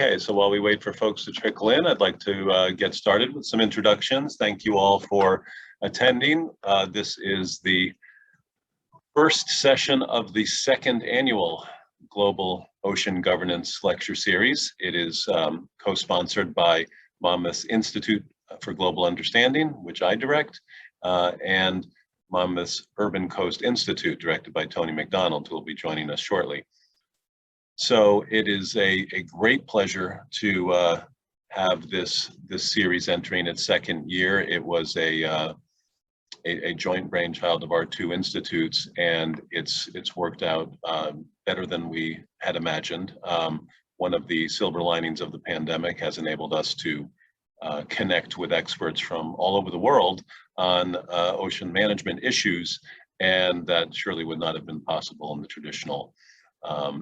Okay, so while we wait for folks to trickle in, I'd like to get started with some introductions. Thank you all for attending. This is the first session of the second annual Global Ocean Governance Lecture Series. It is co-sponsored by Monmouth Institute for Global Understanding, which I direct, and Monmouth's Urban Coast Institute, directed by Tony McDonald, who will be joining us shortly. So it is a great pleasure to have this series entering its second year. It was a joint brainchild of our two institutes, and it's worked out better than we had imagined. One of the silver linings of the pandemic has enabled us to connect with experts from all over the world on ocean management issues, and that surely would not have been possible in the traditional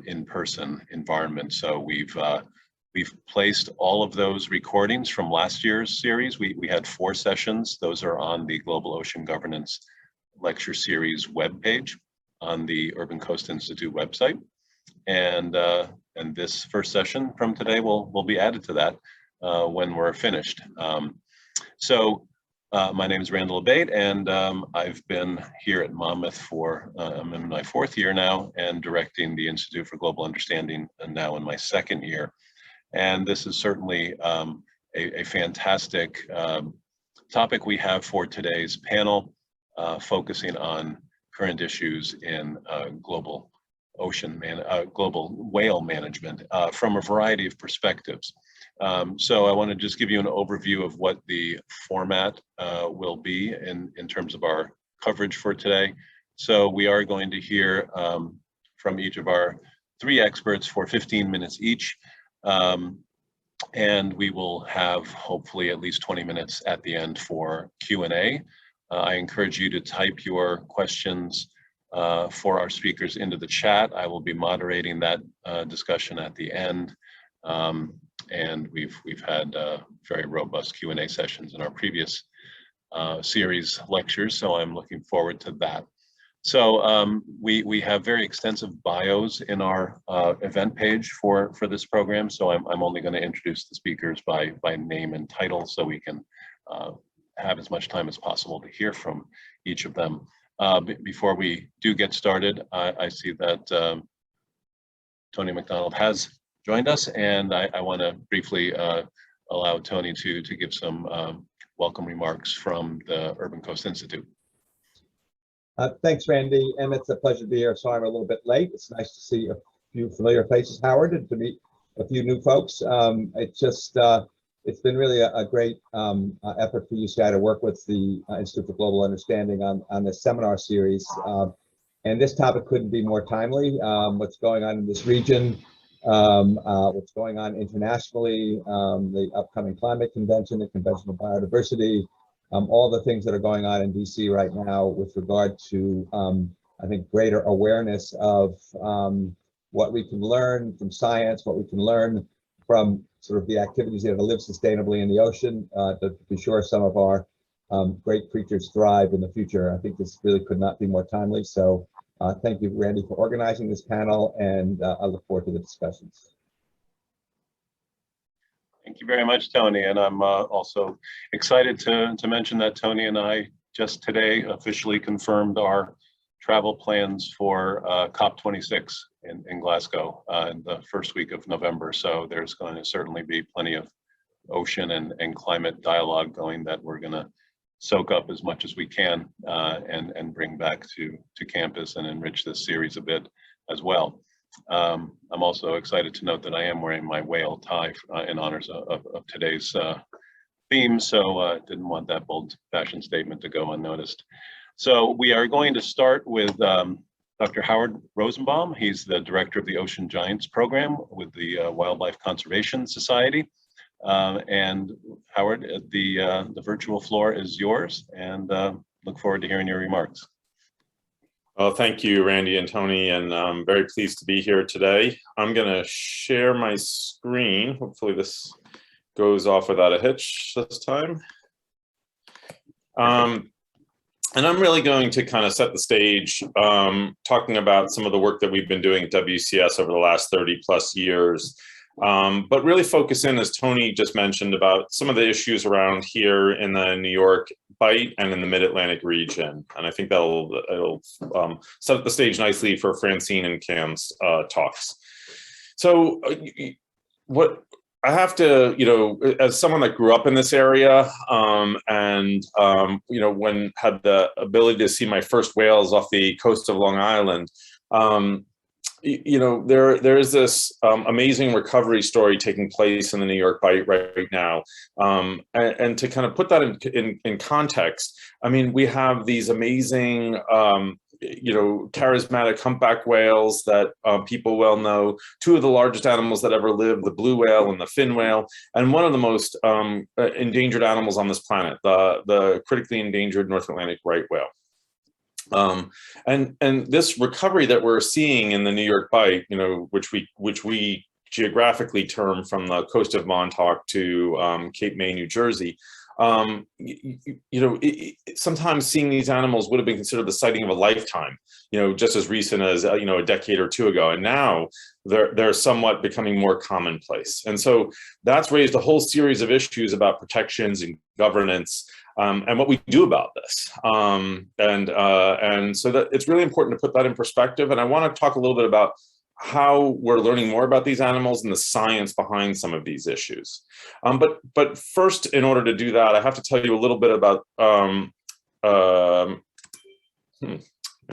in-person environment. So we've placed all of those recordings from last year's series. We had 4 sessions. Those are on the Global Ocean Governance Lecture Series webpage on the Urban Coast Institute website. And this first session from today will be added to that when we're finished. My name is Randall Abate, and I've been here at Monmouth for, I'm in my 4th year now, and directing the Institute for Global Understanding now in my 2nd year. And this is certainly a fantastic topic we have for today's panel, focusing on current issues in global whale management from a variety of perspectives. So I want to just give you an overview of what the format will be in terms of our coverage for today. So we are going to hear from each of our 3 experts for 15 minutes each. And we will have hopefully at least 20 minutes at the end for Q&A. I encourage you to type your questions for our speakers into the chat. I will be moderating that discussion at the end. And we've had very robust Q&A sessions in our previous series lectures, so I'm looking forward to that. So we have very extensive bios in our event page for this program, so I'm only going to introduce the speakers by name and title so we can have as much time as possible to hear from each of them. Before we do get started, I see that Tony McDonald has joined us, and I want to briefly allow Tony to give some welcome remarks from the Urban Coast Institute. Thanks, Randy, and it's a pleasure to be here. So I'm a little bit late. It's nice to see a few familiar faces, Howard, and to meet a few new folks. It's been really a great effort for UCI to work with the Institute for Global Understanding on this seminar series. And this topic couldn't be more timely. What's going on in this region, what's going on internationally, the upcoming climate convention, the Convention on Biodiversity, all the things that are going on in DC right now with regard to, I think, greater awareness of what we can learn from science, what we can learn from sort of the activities that live sustainably in the ocean, to be sure some of our great creatures thrive in the future. I think this really could not be more timely. So thank you, Randy, for organizing this panel, and I look forward to the discussions. Thank you very much, Tony. And I'm also excited to mention that Tony and I just today officially confirmed our travel plans for COP26 in Glasgow in the first week of November. So there's going to certainly be plenty of ocean and climate dialogue going that we're going to soak up as much as we can and bring back to campus and enrich this series a bit as well. I'm also excited to note that I am wearing my whale tie in honors of today's theme, so didn't want that bold fashion statement to go unnoticed. So we are going to start with Dr. Howard Rosenbaum. He's the director of the Ocean Giants program with the Wildlife Conservation Society. And Howard, the virtual floor is yours, and look forward to hearing your remarks. Well, thank you, Randy and Tony, and I'm very pleased to be here today. I'm going to share my screen. Hopefully this goes off without a hitch this time. And I'm really going to kind of set the stage, talking about some of the work that we've been doing at WCS over the last 30+ years, but really focus in, as Tony just mentioned, about some of the issues around here in the New York Bight and in the Mid-Atlantic region. And I think it'll set the stage nicely for Francine and Cam's talks. So what I have to, as someone that grew up in this area, when had the ability to see my first whales off the coast of Long Island, there is this amazing recovery story taking place in the New York Bight right now, and to kind of put that in context, I mean, we have these amazing charismatic humpback whales that people well know, two of the largest animals that ever lived, the blue whale and the fin whale, and one of the most endangered animals on this planet, the critically endangered North Atlantic right whale. And this recovery that we're seeing in the New York Bight, which we geographically term from the coast of Montauk to Cape May, New Jersey, sometimes seeing these animals would have been considered the sighting of a lifetime, just as recent as a decade or two ago, and now they're somewhat becoming more commonplace. And so that's raised a whole series of issues about protections and governance, and what we do about this. And so that it's really important to put that in perspective. And I want to talk a little bit about how we're learning more about these animals and the science behind some of these issues. But first, in order to do that, I have to tell you a little bit about my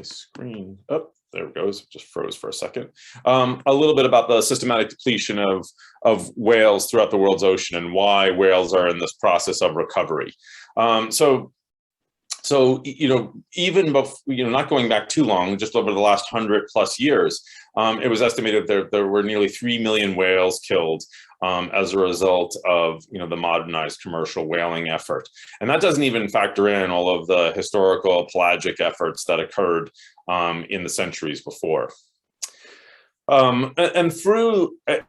screen. Oh, there it goes. Just froze for a second. A little bit about the systematic depletion of whales throughout the world's ocean and why whales are in this process of recovery. So even before, not going back too long, just over the last 100+ years, it was estimated there were nearly 3 million whales killed as a result of the modernized commercial whaling effort. And that doesn't even factor in all of the historical pelagic efforts that occurred in the centuries before. And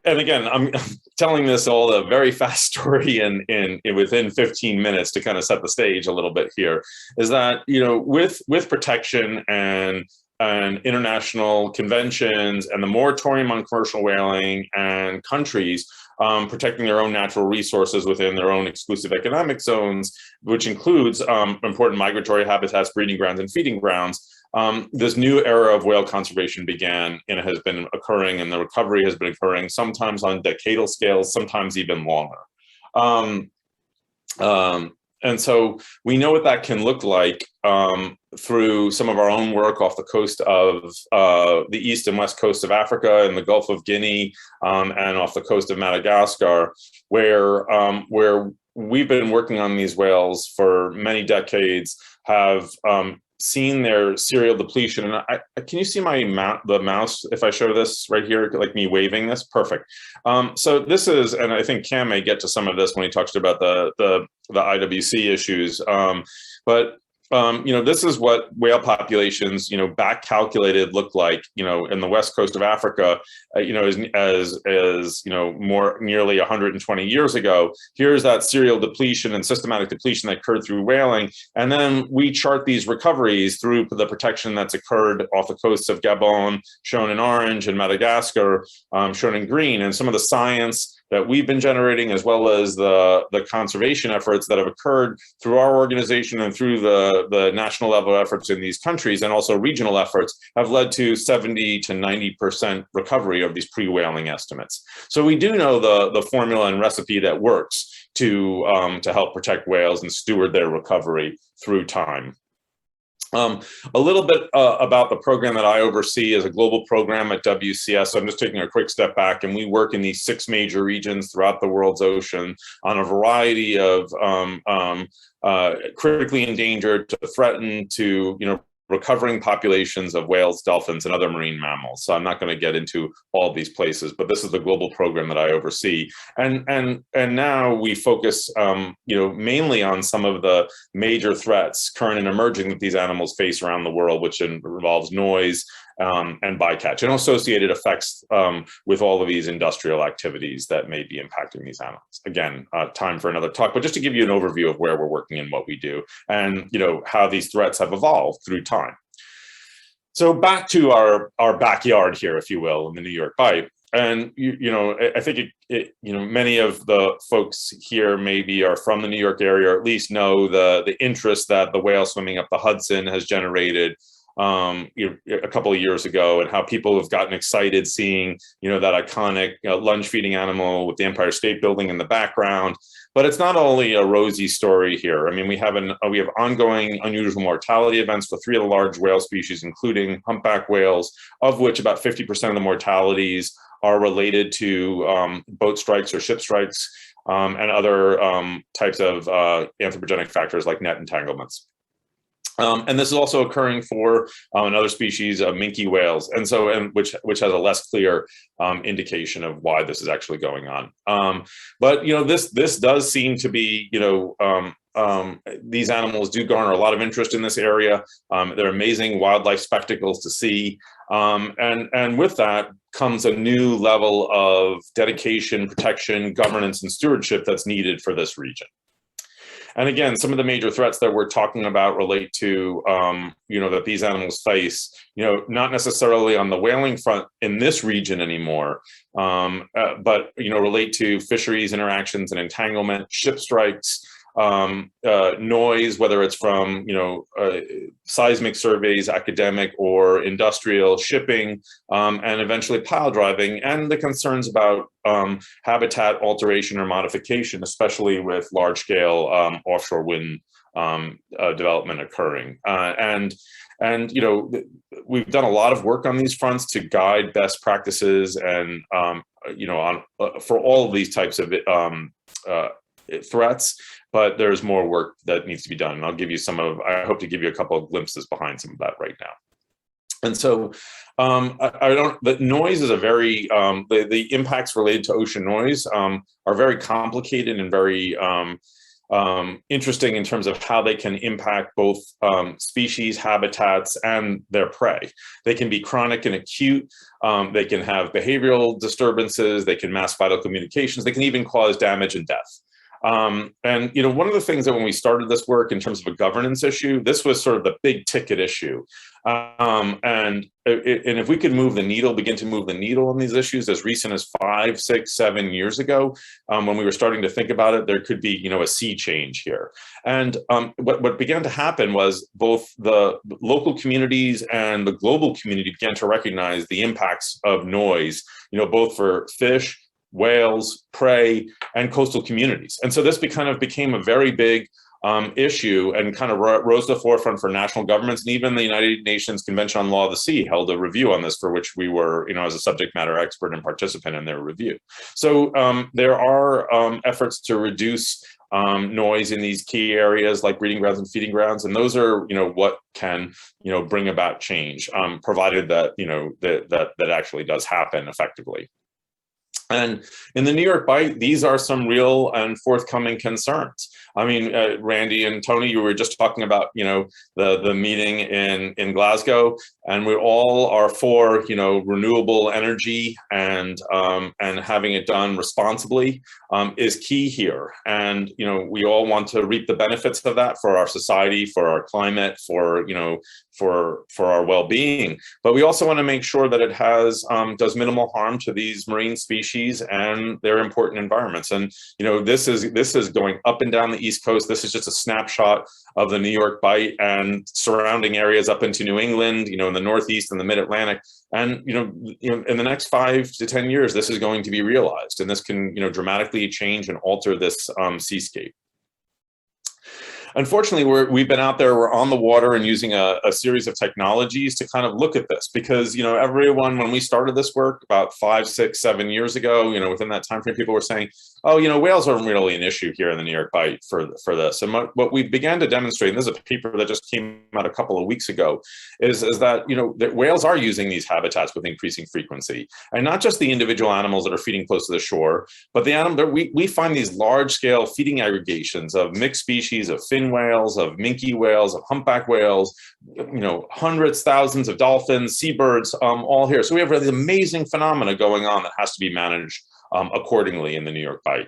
again, I'm telling this all a very fast story in within 15 minutes to kind of set the stage a little bit here, is that, with protection and international conventions and the moratorium on commercial whaling and countries protecting their own natural resources within their own exclusive economic zones, which includes important migratory habitats, breeding grounds, and feeding grounds, this new era of whale conservation began, and it has been occurring, and the recovery has been occurring sometimes on decadal scales, sometimes even longer. And so we know what that can look like through some of our own work off the coast of the east and west coast of Africa and the Gulf of Guinea, and off the coast of Madagascar, where we've been working on these whales for many decades, have seen their serial depletion. And can you see the mouse if I show this right here, like me waving this? Perfect. So this is, and I think Cam may get to some of this when he talks about the IWC issues, but this is what whale populations, back calculated look like, in the west coast of Africa, as more nearly 120 years ago. Here's that serial depletion and systematic depletion that occurred through whaling. And then we chart these recoveries through the protection that's occurred off the coasts of Gabon, shown in orange, and Madagascar, shown in green, and some of the science that we've been generating, as well as the conservation efforts that have occurred through our organization and through the national level efforts in these countries, and also regional efforts, have led to 70 to 90% recovery of these pre-whaling estimates. So we do know the formula and recipe that works to help protect whales and steward their recovery through time. A little bit about the program that I oversee as a global program at WCS. So I'm just taking a quick step back, and we work in these 6 major regions throughout the world's ocean on a variety of critically endangered to threatened to recovering populations of whales, dolphins, and other marine mammals. So I'm not going to get into all these places, but this is the global program that I oversee. And now we focus, mainly on some of the major threats, current and emerging, that these animals face around the world, which involves noise and bycatch and associated effects with all of these industrial activities that may be impacting these animals. Again, time for another talk, but just to give you an overview of where we're working and what we do, and how these threats have evolved through time. So back to our backyard here, if you will, in the New York Bight. And I think many of the folks here maybe are from the New York area, or at least know the interest that the whale swimming up the Hudson has generated a couple of years ago, and how people have gotten excited seeing that iconic lunge feeding animal with the Empire State Building in the background. But it's not only a rosy story here. I mean, we have ongoing unusual mortality events for 3 of the large whale species, including humpback whales, of which about 50% of the mortalities are related to boat strikes or ship strikes, and other types of anthropogenic factors like net entanglements. And this is also occurring for another species of minke whales, which has a less clear indication of why this is actually going on. But this does seem to be these animals do garner a lot of interest in this area. They're amazing wildlife spectacles to see, and with that comes a new level of dedication, protection, governance, and stewardship that's needed for this region. And again, some of the major threats that we're talking about relate to, that these animals face, not necessarily on the whaling front in this region anymore, but, relate to fisheries interactions and entanglement, ship strikes, noise, whether it's from, seismic surveys, academic or industrial shipping, and eventually pile driving, and the concerns about habitat alteration or modification, especially with large scale offshore wind development occurring. And we've done a lot of work on these fronts to guide best practices and, for all of these types of threats, but there's more work that needs to be done. And I'll give you I hope to give you a couple of glimpses behind some of that right now. And so the noise is a very, the impacts related to ocean noise are very complicated and very interesting in terms of how they can impact both species, habitats, and their prey. They can be chronic and acute. They can have behavioral disturbances. They can mask vital communications. They can even cause damage and death. And one of the things that when we started this work in terms of a governance issue, this was sort of the big ticket issue. And if we could begin to move the needle on these issues as recent as 5, 6, 7 years ago, when we were starting to think about it, there could be, a sea change here. And what began to happen was both the local communities and the global community began to recognize the impacts of noise, both for fish, whales, prey, and coastal communities. And so this kind of became a very big issue and kind of rose to the forefront for national governments, and even the United Nations Convention on Law of the Sea held a review on this, for which we were, as a subject matter expert and participant in their review. So there are efforts to reduce noise in these key areas like breeding grounds and feeding grounds, and those are, what can, bring about change, provided that, that actually does happen effectively. And in the New York Bight, these are some real and forthcoming concerns. I mean, Randy and Tony, you were just talking about, the meeting in Glasgow, and we all are for, renewable energy, and having it done responsibly is key here. And, we all want to reap the benefits of that for our society, for our climate, for our well-being. But we also want to make sure that it does minimal harm to these marine species and their important environments. And this is going up and down the East Coast. This is just a snapshot of the New York Bight and surrounding areas up into New England, in the Northeast and the Mid-Atlantic. And in the next 5 to 10 years, this is going to be realized, and this can dramatically change and alter this seascape. Unfortunately, we've been out there, we're on the water and using a series of technologies to kind of look at this, because, everyone, when we started this work about 5, 6, 7 years ago, within that time frame, people were saying, oh, whales aren't really an issue here in the New York Bight for this. And what we began to demonstrate, and this is a paper that just came out a couple of weeks ago, is that, that whales are using these habitats with increasing frequency. And not just the individual animals that are feeding close to the shore, but the animal, we find these large scale feeding aggregations of mixed species, of fin whales, of minke whales, of humpback whales, hundreds, thousands of dolphins, seabirds, all here. So we have this amazing phenomena going on that has to be managed accordingly in the New York Bight.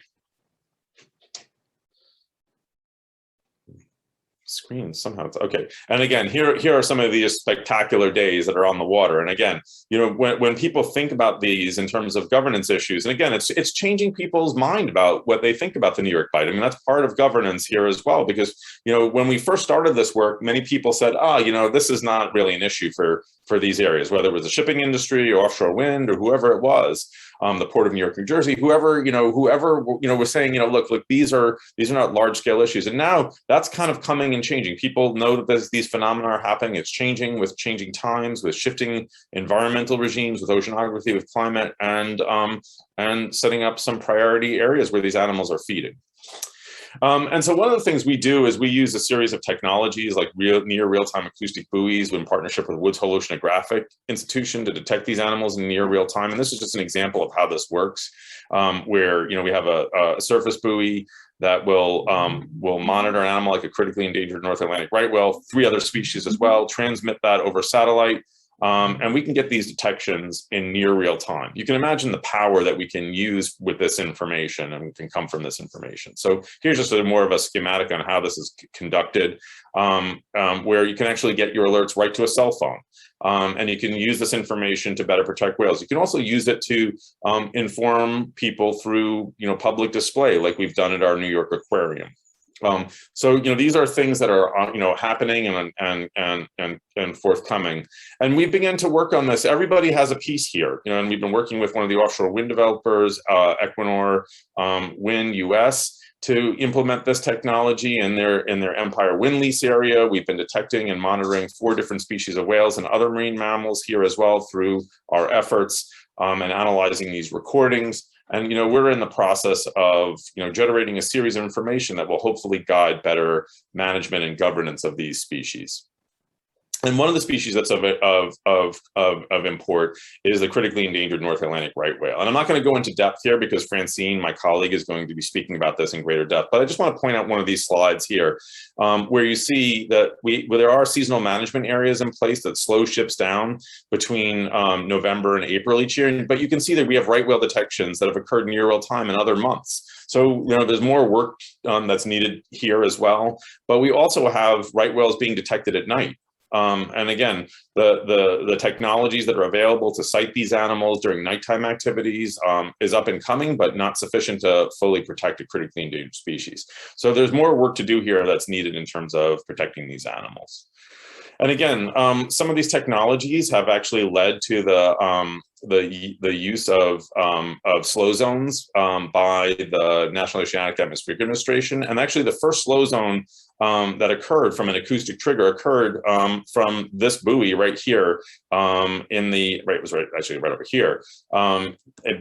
screen somehow. Okay. And again, here are some of these spectacular days that are on the water. And again, you know, when people think about these in terms of governance issues, and again, it's changing people's mind about what they think about the New York Bight. I mean, that's part of governance here as well, because, you know, when we first started this work, many people said, you know, this is not really an issue for these areas, whether it was the shipping industry or offshore wind or whoever it was, the Port of New York, New Jersey, whoever was saying, you know, look, these are not large scale issues. And now that's kind of coming and changing. People know that these phenomena are happening. It's changing with changing times, with shifting environmental regimes, with oceanography, with climate, and setting up some priority areas where these animals are feeding. And so one of the things we do is we use a series of technologies like near real-time acoustic buoys in partnership with Woods Hole Oceanographic Institution to detect these animals in near real time. And this is just an example of how this works, where, you know, we have a surface buoy that will monitor an animal like a critically endangered North Atlantic right whale, 3 other species as well, transmit that over satellite. And we can get these detections in near real time. You can imagine the power that we can use with this information and can come from this information. So here's just more of a schematic on how this is conducted, where you can actually get your alerts right to a cell phone. And you can use this information to better protect whales. You can also use it to inform people through, you know, public display, like we've done at our New York Aquarium. So, you know, these are things that are, you know, happening and forthcoming. And we began to work on this. Everybody has a piece here, you know, and we've been working with one of the offshore wind developers, Equinor Wind US, to implement this technology in their Empire Wind Lease area. We've been detecting and monitoring 4 different species of whales and other marine mammals here as well through our efforts, and analyzing these recordings. And, you know, we're in the process of, you know, generating a series of information that will hopefully guide better management and governance of these species. And one of the species that's of import is the critically endangered North Atlantic right whale. And I'm not going to go into depth here because Francine, my colleague, is going to be speaking about this in greater depth. But I just want to point out one of these slides here, where you see that there are seasonal management areas in place that slow ships down between November and April each year. But you can see that we have right whale detections that have occurred near real time in other months. So, you know, there's more work that's needed here as well. But we also have right whales being detected at night. And again, the technologies that are available to sight these animals during nighttime activities is up and coming, but not sufficient to fully protect a critically endangered species. So there's more work to do here that's needed in terms of protecting these animals. And again, some of these technologies have actually led to the use of slow zones by the National Oceanic Atmospheric Administration. And actually the first slow zone that occurred from an acoustic trigger occurred from this buoy right here it was actually right over here,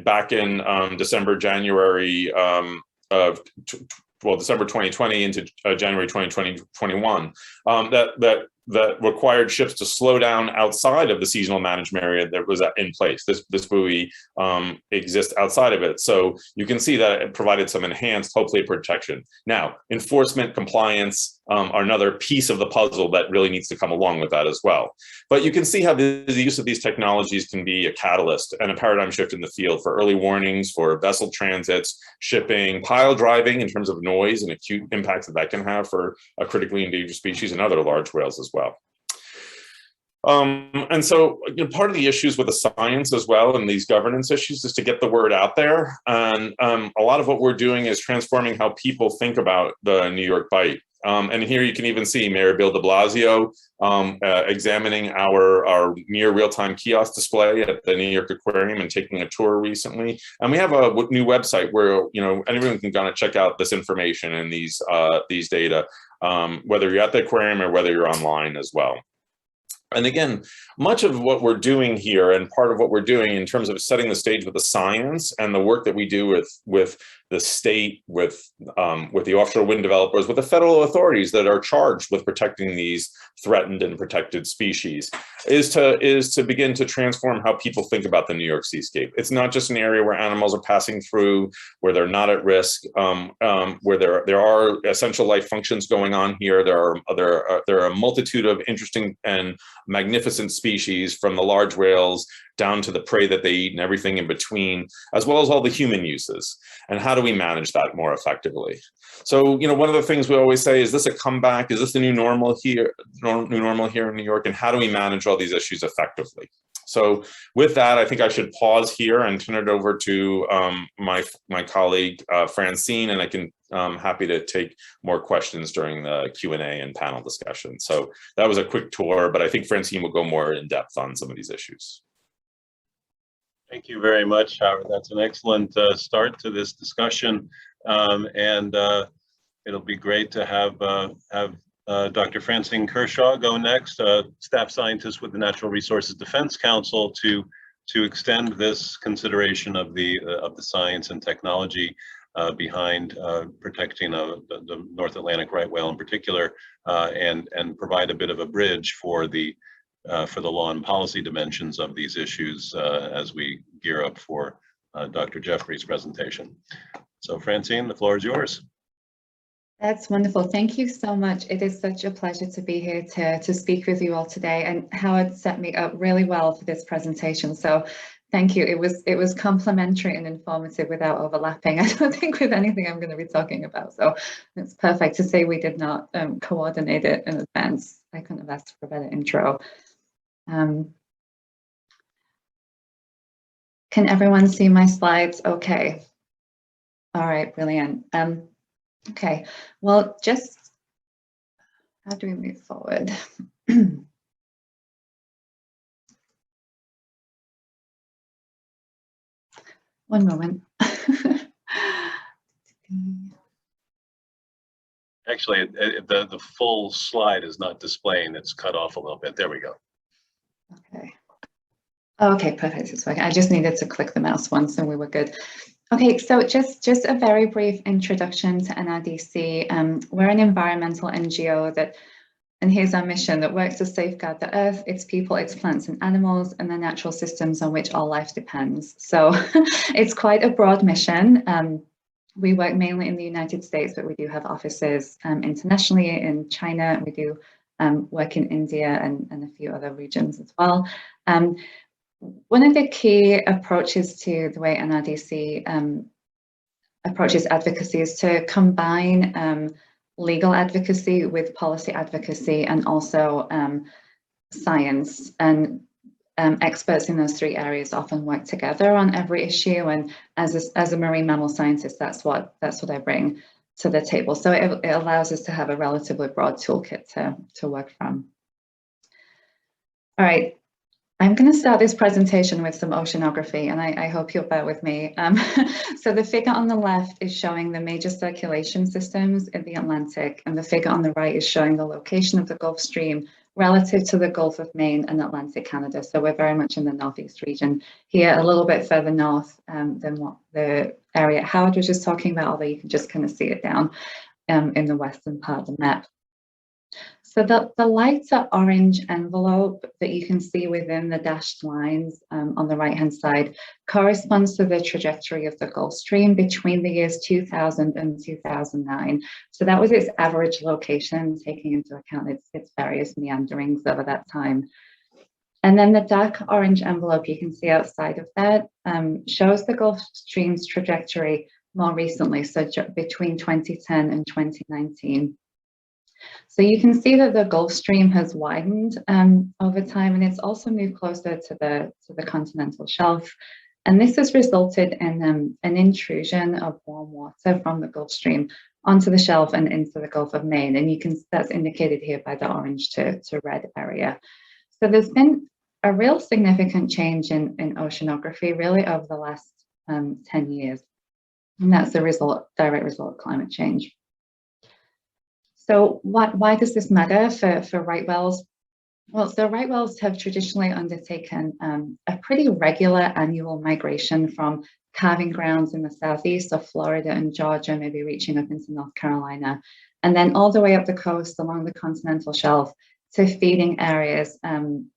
back in December 2020 into January 2021, that required ships to slow down outside of the seasonal management area that was in place. This buoy exists outside of it. So you can see that it provided some enhanced, hopefully, protection. Now, enforcement, compliance are another piece of the puzzle that really needs to come along with that as well. But you can see how the use of these technologies can be a catalyst and a paradigm shift in the field for early warnings, for vessel transits, shipping, pile driving in terms of noise and acute impacts that can have for a critically endangered species and other large whales as well. And so, you know, part of the issues with the science as well and these governance issues is to get the word out there. And a lot of what we're doing is transforming how people think about the New York Bight. And here you can even see Mayor Bill de Blasio examining our near real-time kiosk display at the New York Aquarium and taking a tour recently. And we have a new website where, you know, anyone can kind of check out this information and these data, whether you're at the aquarium or whether you're online as well. And again, much of what we're doing here and part of what we're doing in terms of setting the stage with the science and the work that we do with the state, with the offshore wind developers, with the federal authorities that are charged with protecting these threatened and protected species, is to begin to transform how people think about the New York Seascape. It's not just an area where animals are passing through, where they're not at risk, where there are essential life functions going on here. There are a multitude of interesting and magnificent species, from the large whales down to the prey that they eat and everything in between, as well as all the human uses. And how do we manage that more effectively? So, you know, one of the things we always say, is this a comeback? Is this the new normal here in New York? And how do we manage all these issues effectively? So with that, I think I should pause here and turn it over to my colleague, Francine, and I can, happy to take more questions during the Q&A and panel discussion. So that was a quick tour, but I think Francine will go more in depth on some of these issues. Thank you very much, Howard. That's an excellent start to this discussion. It'll be great to have Dr. Francine Kershaw go next, staff scientist with the Natural Resources Defense Council, to extend this consideration of the science and technology behind protecting the North Atlantic right whale in particular, and provide a bit of a bridge for the law and policy dimensions of these issues as we gear up for Dr. Jefferie's presentation. So Francine, the floor is yours. That's wonderful. Thank you so much. It is such a pleasure to be here to speak with you all today. And Howard set me up really well for this presentation. So thank you. It was complimentary and informative without overlapping, I don't think, with anything I'm going to be talking about. So it's perfect to say we did not coordinate it in advance. I couldn't have asked for a better intro. Can everyone see my slides? Okay. All right, brilliant. Okay, well, just how do we move forward? One moment. Actually, the full slide is not displaying. It's cut off a little bit. There we go. Okay. Okay, perfect. It's working. I just needed to click the mouse once and we were good. Okay, so just a very brief introduction to NRDC. We're an environmental NGO and here's our mission, that works to safeguard the earth, its people, its plants and animals, and the natural systems on which all life depends. So it's quite a broad mission. We work mainly in the United States, but we do have offices internationally in China. We do work in India and a few other regions as well. One of the key approaches to the way NRDC approaches advocacy is to combine legal advocacy with policy advocacy, and also science. And experts in those three areas often work together on every issue. And as a marine mammal scientist, that's what I bring to the table. So it allows us to have a relatively broad toolkit to work from. All right. I'm going to start this presentation with some oceanography, and I hope you'll bear with me. So the figure on the left is showing the major circulation systems in the Atlantic, and the figure on the right is showing the location of the Gulf Stream relative to the Gulf of Maine and Atlantic Canada. So we're very much in the northeast region here, a little bit further north than what the area Howard was just talking about, although you can just kind of see it down in the western part of the map. So the lighter orange envelope that you can see within the dashed lines on the right-hand side corresponds to the trajectory of the Gulf Stream between the years 2000 and 2009. So that was its average location, taking into account its various meanderings over that time. And then the dark orange envelope you can see outside of that shows the Gulf Stream's trajectory more recently, so between 2010 and 2019. So you can see that the Gulf Stream has widened over time, and it's also moved closer to the continental shelf. And this has resulted in an intrusion of warm water from the Gulf Stream onto the shelf and into the Gulf of Maine. And that's indicated here by the orange to red area. So there's been a real significant change in oceanography really over the last 10 years. And that's the direct result of climate change. So why does this matter for right whales? Well, so right whales have traditionally undertaken a pretty regular annual migration from calving grounds in the southeast of Florida and Georgia, maybe reaching up into North Carolina, and then all the way up the coast along the continental shelf to feeding areas in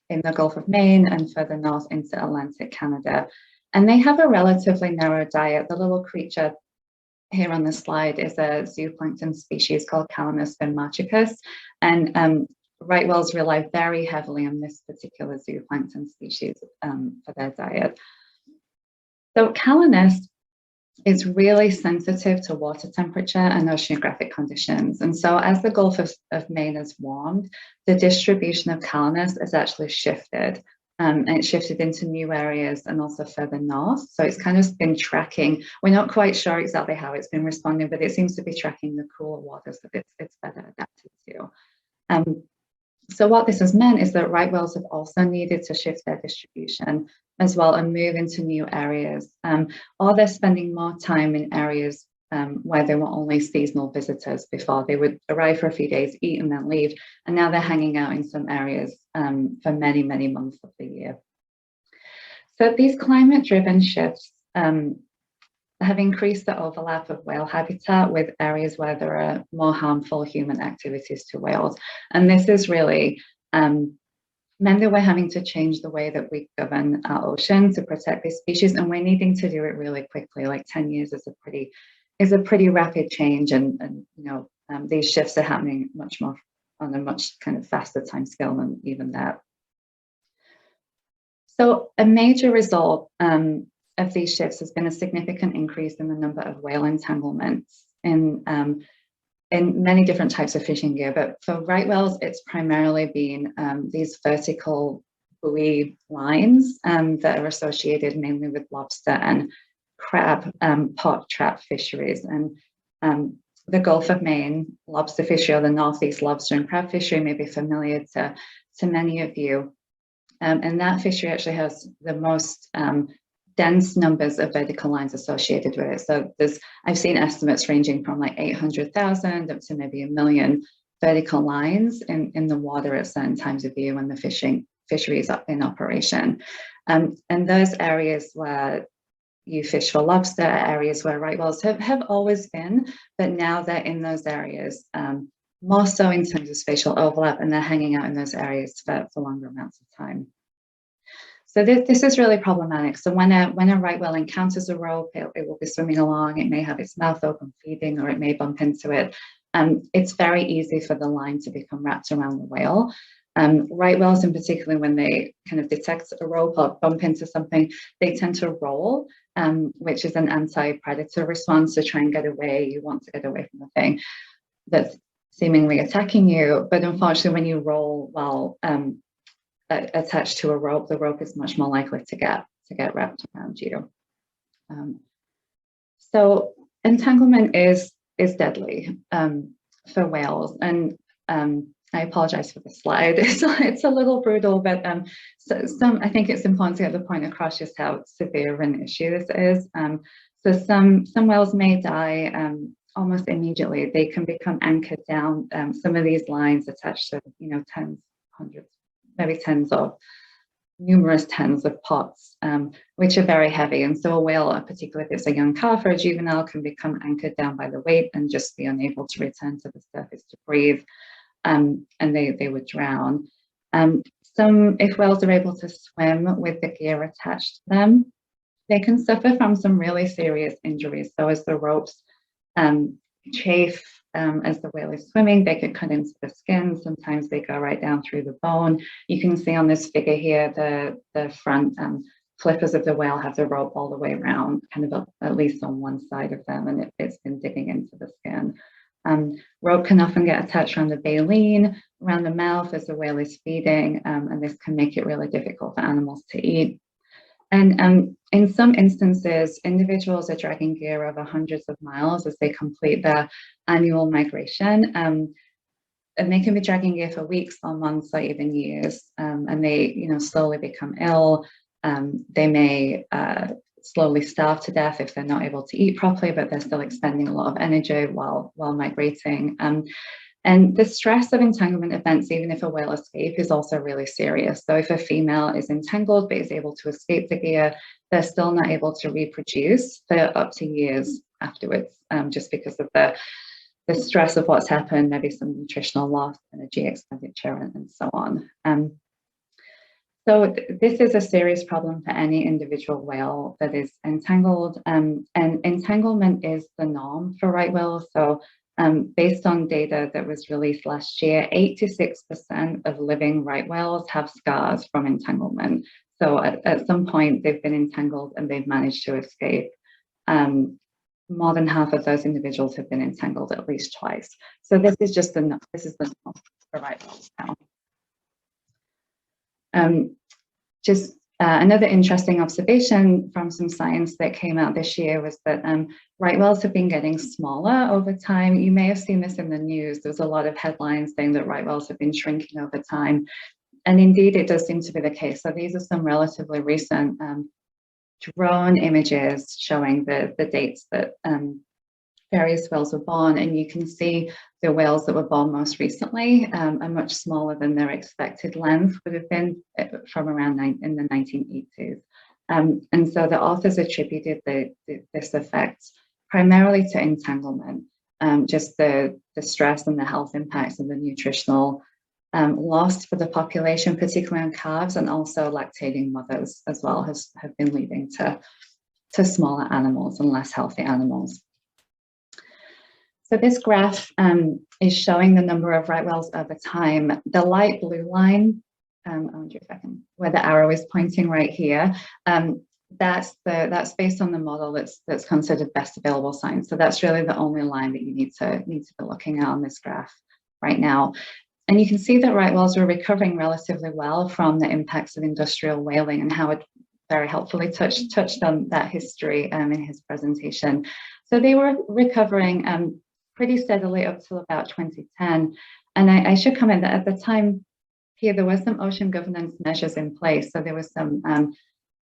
the Gulf of Maine and further north into Atlantic Canada. And they have a relatively narrow diet. The little creature here on this slide is a zooplankton species called Calamus finmarchicus, and right whales rely very heavily on this particular zooplankton species for their diet. So Calamus it's really sensitive to water temperature and oceanographic conditions. And so as the Gulf of Maine has warmed, the distribution of calmness has actually shifted. And it shifted into new areas and also further north. So it's kind of been tracking, we're not quite sure exactly how it's been responding, but it seems to be tracking the cooler waters that it's better adapted to. So what this has meant is that right whales have also needed to shift their distribution as well and move into new areas, or they're spending more time in areas where they were only seasonal visitors before. They would arrive for a few days, eat and then leave, and now they're hanging out in some areas for many, many months of the year. So these climate-driven shifts have increased the overlap of whale habitat with areas where there are more harmful human activities to whales. And this is really meant that we're having to change the way that we govern our ocean to protect these species, and we're needing to do it really quickly. Like 10 years is a pretty rapid change, and you know, these shifts are happening much more on a much kind of faster time scale than even that. So a major result of these shifts has been a significant increase in the number of whale entanglements in many different types of fishing gear. But for right whales, it's primarily been these vertical buoy lines that are associated mainly with lobster and crab pot trap fisheries. And the Gulf of Maine lobster fishery, or the Northeast lobster and crab fishery, may be familiar to many of you. And that fishery actually has the most dense numbers of vertical lines associated with it. So I've seen estimates ranging from like 800,000 up to maybe 1 million vertical lines in the water at certain times of year when the fishery is in operation. And those areas where you fish for lobster are areas where right whales have always been, but now they're in those areas more so in terms of spatial overlap, and they're hanging out in those areas for longer amounts of time. So this is really problematic. So when a right whale encounters a rope, it will be swimming along, it may have its mouth open feeding, or it may bump into it. It's very easy for the line to become wrapped around the whale. Right whales in particular, when they kind of detect a rope or bump into something, they tend to roll, which is an anti-predator response to try and get away. You want to get away from the thing that's seemingly attacking you. But unfortunately, when you roll while attached to a rope, the rope is much more likely to get wrapped around you. So entanglement is deadly for whales, and I apologize for the slide. It's a little brutal, but I think it's important to get the point across just how severe an issue this is. So some whales may die almost immediately. They can become anchored down. Some of these lines attached to, you know, tens, hundreds, maybe numerous tens of pots, which are very heavy. And so a whale, particularly if it's a young calf or a juvenile, can become anchored down by the weight and just be unable to return to the surface to breathe, and they would drown. If whales are able to swim with the gear attached to them, they can suffer from some really serious injuries. So as the ropes chafe as the whale is swimming, they could cut into the skin. Sometimes they go right down through the bone. You can see on this figure here, the front flippers of the whale have the rope all the way around, kind of at least on one side of them, and it's been digging into the skin. Rope can often get attached around the baleen, around the mouth as the whale is feeding, and this can make it really difficult for animals to eat. And in some instances, individuals are dragging gear over hundreds of miles as they complete their annual migration. And they can be dragging gear for weeks or months or even years. And they, you know, slowly become ill. They may slowly starve to death if they're not able to eat properly, but they're still expending a lot of energy while migrating. And the stress of entanglement events, even if a whale escape, is also really serious. So if a female is entangled but is able to escape the gear, they're still not able to reproduce for up to years afterwards, just because of the stress of what's happened, maybe some nutritional loss, energy expenditure, and so on. So this is a serious problem for any individual whale that is entangled, and entanglement is the norm for right whales. So based on data that was released last year, 86% of living right whales have scars from entanglement. So at some point they've been entangled and they've managed to escape. more than half of those individuals have been entangled at least twice. So this is just the norm for right whales now. Another interesting observation from some science that came out this year was that right whales have been getting smaller over time. You may have seen this in the news. There's a lot of headlines saying that right whales have been shrinking over time. And indeed, it does seem to be the case. So these are some relatively recent drone images showing the dates that various whales were born, and you can see the whales that were born most recently are much smaller than their expected length would have been from around in the 1980s. And so the authors attributed this effect primarily to entanglement, just the stress and the health impacts and the nutritional loss for the population, particularly on calves, and also lactating mothers as well, have been leading to smaller animals and less healthy animals. So this graph is showing the number of right whales over time. The light blue line, I wonder if I can, where the arrow is pointing right here, that's based on the model that's considered best available science. So that's really the only line that you need to be looking at on this graph right now. And you can see that right whales were recovering relatively well from the impacts of industrial whaling, and Howard very helpfully touched on that history in his presentation. So they were recovering pretty steadily up till about 2010. And I should comment that at the time here, there were some ocean governance measures in place. So there were some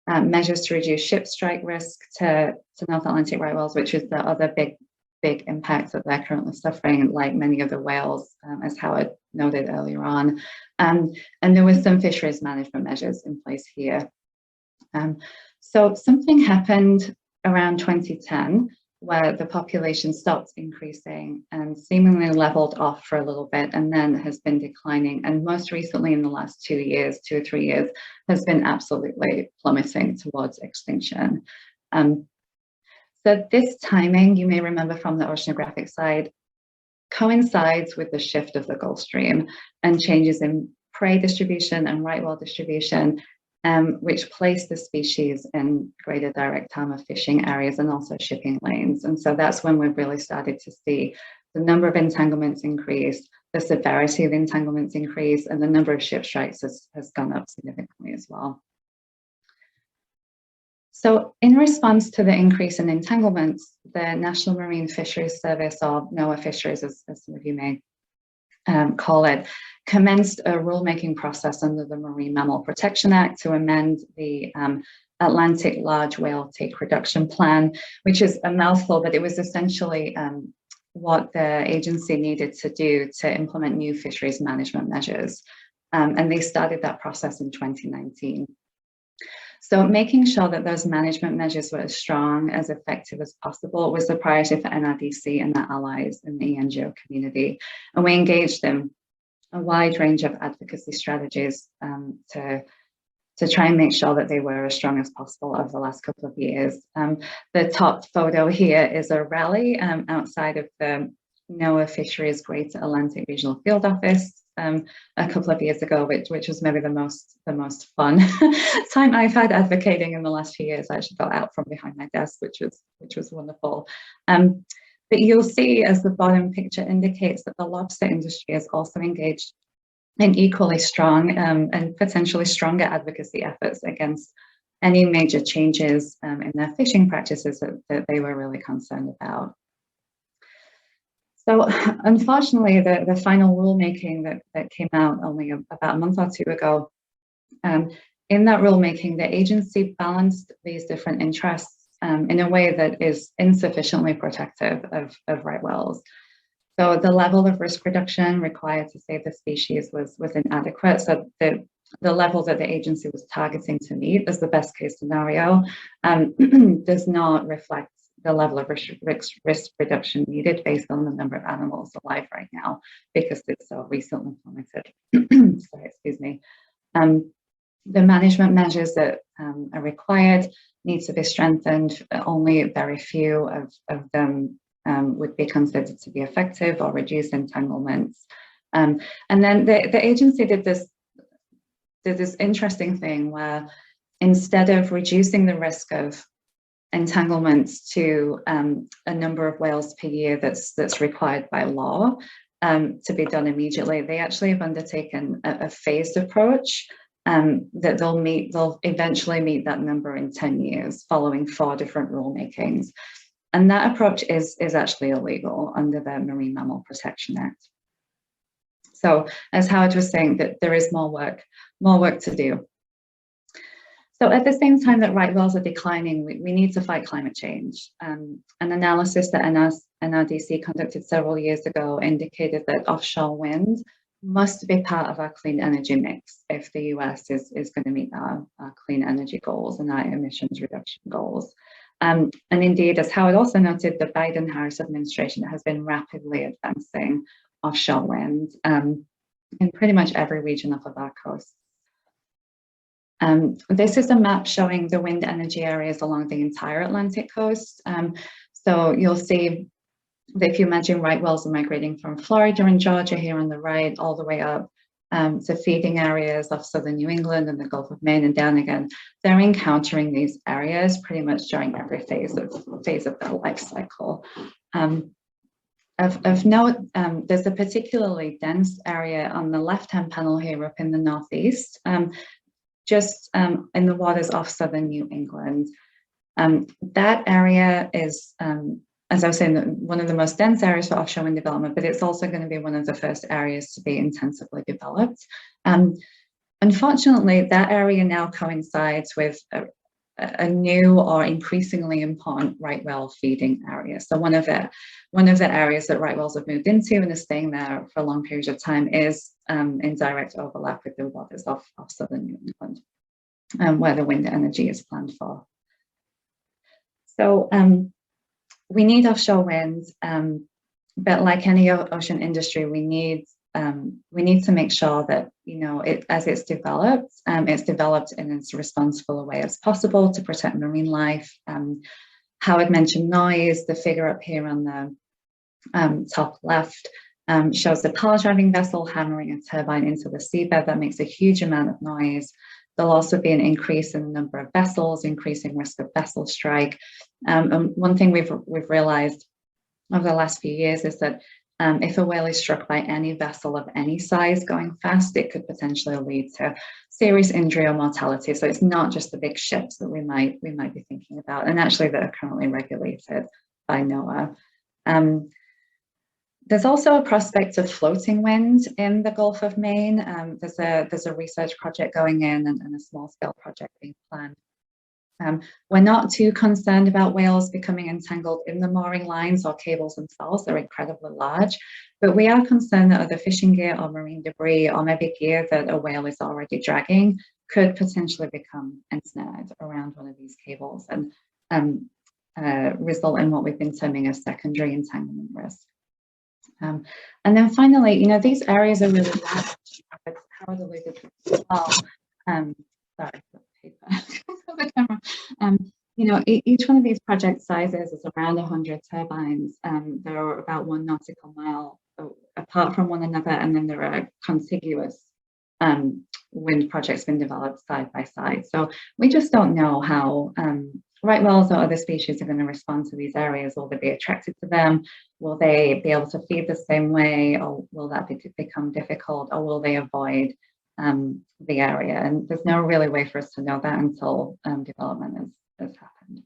measures to reduce ship strike risk to North Atlantic right whales, which is the other big impacts that they're currently suffering, like many of the whales, as Howard noted earlier on. And there were some fisheries management measures in place here. So something happened around 2010 where the population stopped increasing and seemingly leveled off for a little bit, and then has been declining. And most recently in the last 2 or 3 years, has been absolutely plummeting towards extinction. So this timing, you may remember from the oceanographic side, coincides with the shift of the Gulf Stream and changes in prey distribution and right whale distribution, which place the species in greater direct harm of fishing areas and also shipping lanes. And so that's when we've really started to see the number of entanglements increase, the severity of entanglements increase, and the number of ship strikes has gone up significantly as well. So in response to the increase in entanglements, the National Marine Fisheries Service, or NOAA Fisheries, as some of you may call it, commenced a rulemaking process under the Marine Mammal Protection Act to amend the Atlantic Large Whale Take Reduction Plan, which is a mouthful, but it was essentially what the agency needed to do to implement new fisheries management measures. And they started that process in 2019. So making sure that those management measures were as strong, as effective as possible was the priority for NRDC and their allies in the NGO community. And we engaged in a wide range of advocacy strategies to try and make sure that they were as strong as possible over the last couple of years. The top photo here is a rally outside of the NOAA Fisheries Greater Atlantic Regional Field Office a couple of years ago, which was maybe the most fun time I've had advocating in the last few years. I actually got out from behind my desk, which was wonderful. But you'll see, as the bottom picture indicates, that the lobster industry is also engaged in equally strong and potentially stronger advocacy efforts against any major changes in their fishing practices that they were really concerned about. So unfortunately, the final rulemaking that came out only about a month or two ago, in that rulemaking, the agency balanced these different interests in a way that is insufficiently protective of right whales. So the level of risk reduction required to save the species was inadequate. So the level that the agency was targeting to meet as the best case scenario does not reflect the level of risk reduction needed based on the number of animals alive right now, because it's so recently implemented. Sorry, excuse me. The management measures that are required need to be strengthened. Only very few of them would be considered to be effective or reduce entanglements. And then the agency did this interesting thing where, instead of reducing the risk of entanglements to a number of whales per year that's required by law to be done immediately. They actually have undertaken a phased approach that they'll eventually meet that number in 10 years following 4 different rulemakings. And that approach is actually illegal under the Marine Mammal Protection Act. So as Howard was saying, that there is more work to do. So at the same time that right whales are declining, we need to fight climate change. An analysis that NRDC conducted several years ago indicated that offshore wind must be part of our clean energy mix if the US is going to meet our clean energy goals and our emissions reduction goals. And indeed, as Howard also noted, the Biden-Harris administration has been rapidly advancing offshore wind in pretty much every region off of our coast. This is a map showing the wind energy areas along the entire Atlantic coast. So you'll see that if you imagine right whales are migrating from Florida and Georgia here on the right, all the way up to feeding areas off southern New England and the Gulf of Maine and down again, they're encountering these areas pretty much during every phase of their life cycle. Of note, there's a particularly dense area on the left-hand panel here up in the northeast, just in the waters off southern New England. That area is, as I was saying, one of the most dense areas for offshore wind development, but it's also going to be one of the first areas to be intensively developed. Unfortunately, that area now coincides with a new or increasingly important right whale feeding area. So one of the areas that right whales have moved into and are staying there for long periods of time is in direct overlap with the waters off southern New England, where the wind energy is planned for. So we need offshore wind, but like any ocean industry, we need to make sure that, you know, as it's developed in as responsible a way as possible to protect marine life. Howard mentioned noise. The figure up here on the top left shows the power driving vessel hammering a turbine into the seabed. That makes a huge amount of noise. There'll also be an increase in the number of vessels, increasing risk of vessel strike. And one thing we've realized over the last few years is that if a whale is struck by any vessel of any size going fast, it could potentially lead to serious injury or mortality. So it's not just the big ships that we might be thinking about, and actually that are currently regulated by NOAA. There's also a prospect of floating wind in the Gulf of Maine. There's a research project going in and a small scale project being planned. We're not too concerned about whales becoming entangled in the mooring lines or cables themselves. They're incredibly large, but we are concerned that other fishing gear or marine debris or maybe gear that a whale is already dragging could potentially become ensnared around one of these cables and result in what we've been terming a secondary entanglement risk. And then finally, you know, these areas are really large. Howard alluded to as well. Sorry, paper. The camera. You know, each one of these project sizes is around 100 turbines. There are about 1 nautical mile apart from one another, and then there are contiguous wind projects being developed side by side. So we just don't know how right whales or other species are going to respond to these areas. Will they be attracted to them? Will they be able to feed the same way, or will that become difficult, or will they avoid the area? And there's no really way for us to know that until development has happened.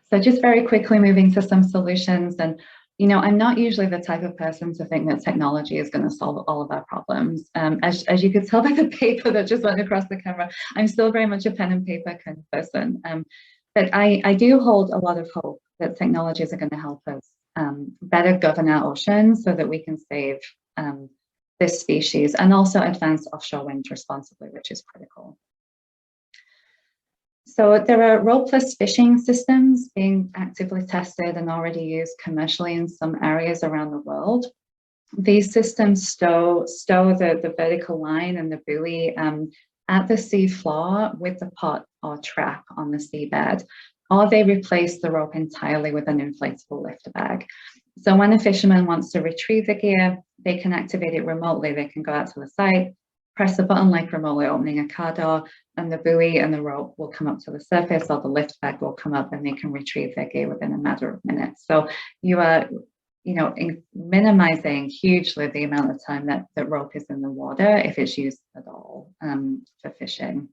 So just very quickly moving to some solutions. And, you know, I'm not usually the type of person to think that technology is going to solve all of our problems. As you could tell by the paper that just went across the camera, I'm still very much a pen and paper kind of person. But I do hold a lot of hope that technologies are going to help us better govern our oceans so that we can save this species and also advance offshore wind responsibly, which is critical. So there are ropeless fishing systems being actively tested and already used commercially in some areas around the world. These systems stow the vertical line and the buoy at the sea floor with the pot or trap on the seabed, or they replace the rope entirely with an inflatable lifter bag. So when a fisherman wants to retrieve the gear, they can activate it remotely. They can go out to the site, press the button like remotely opening a car door, and the buoy and the rope will come up to the surface, or the lift bag will come up, and they can retrieve their gear within a matter of minutes. So you are, minimizing hugely the amount of time that the rope is in the water, if it's used at all, for fishing.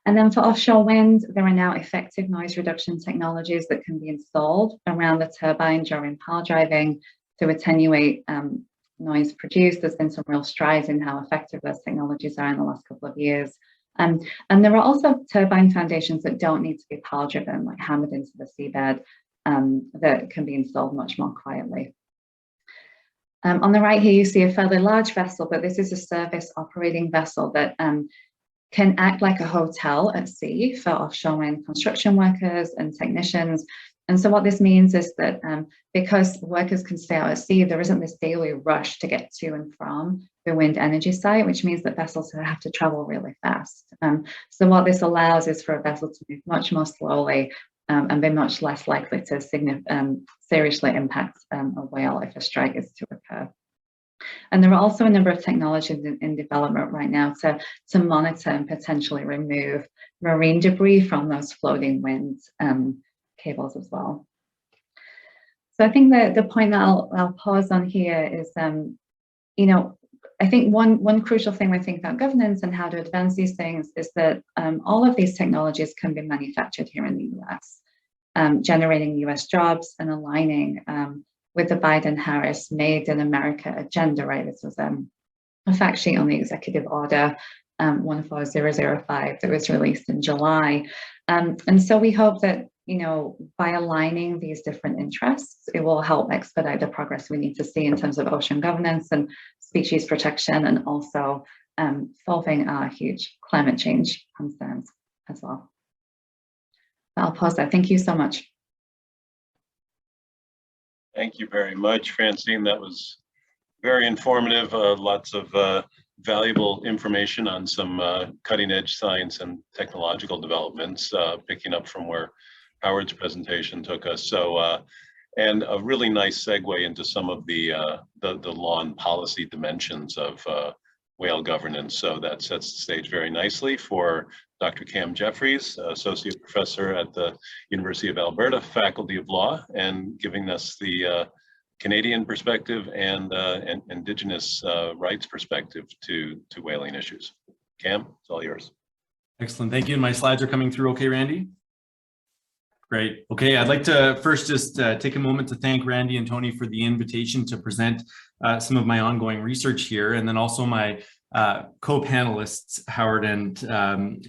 And then for offshore wind, there are now effective noise reduction technologies that can be installed around the turbine during pile driving to attenuate noise produced. There's been some real strides in how effective those technologies are in the last couple of years. And there are also turbine foundations that don't need to be pile driven, like hammered into the seabed, that can be installed much more quietly. On the right here, you see a fairly large vessel, but this is a service operating vessel that can act like a hotel at sea for offshore wind construction workers and technicians. And so what this means is that because workers can stay out at sea, there isn't this daily rush to get to and from the wind energy site, which means that vessels have to travel really fast. So what this allows is for a vessel to move much more slowly and be much less likely to seriously impact a whale if a strike is to occur. And there are also a number of technologies in development right now to monitor and potentially remove marine debris from those floating wind cables as well. So I think the point that I'll pause on here is, I think one crucial thing we think about governance and how to advance these things is that all of these technologies can be manufactured here in the US, generating US jobs and aligning with the Biden-Harris Made in America agenda, right? This was a fact sheet on the executive order 14005 that was released in July. And so we hope that, by aligning these different interests, it will help expedite the progress we need to see in terms of ocean governance and species protection, and also solving our huge climate change concerns as well. I'll pause there. Thank you so much. Thank you very much, Francine. That was very informative. Lots of valuable information on some cutting edge science and technological developments, picking up from where Howard's presentation took us. So, and a really nice segue into some of the law and policy dimensions of whale governance. So that sets the stage very nicely for Dr. Cam Jeffries, Associate Professor at the University of Alberta, Faculty of Law, and giving us the Canadian perspective and Indigenous rights perspective to whaling issues. Cam, it's all yours. Excellent, thank you. My slides are coming through okay, Randy? Great. Okay, I'd like to first just take a moment to thank Randy and Tony for the invitation to present some of my ongoing research here, and then also my co-panelists, Howard and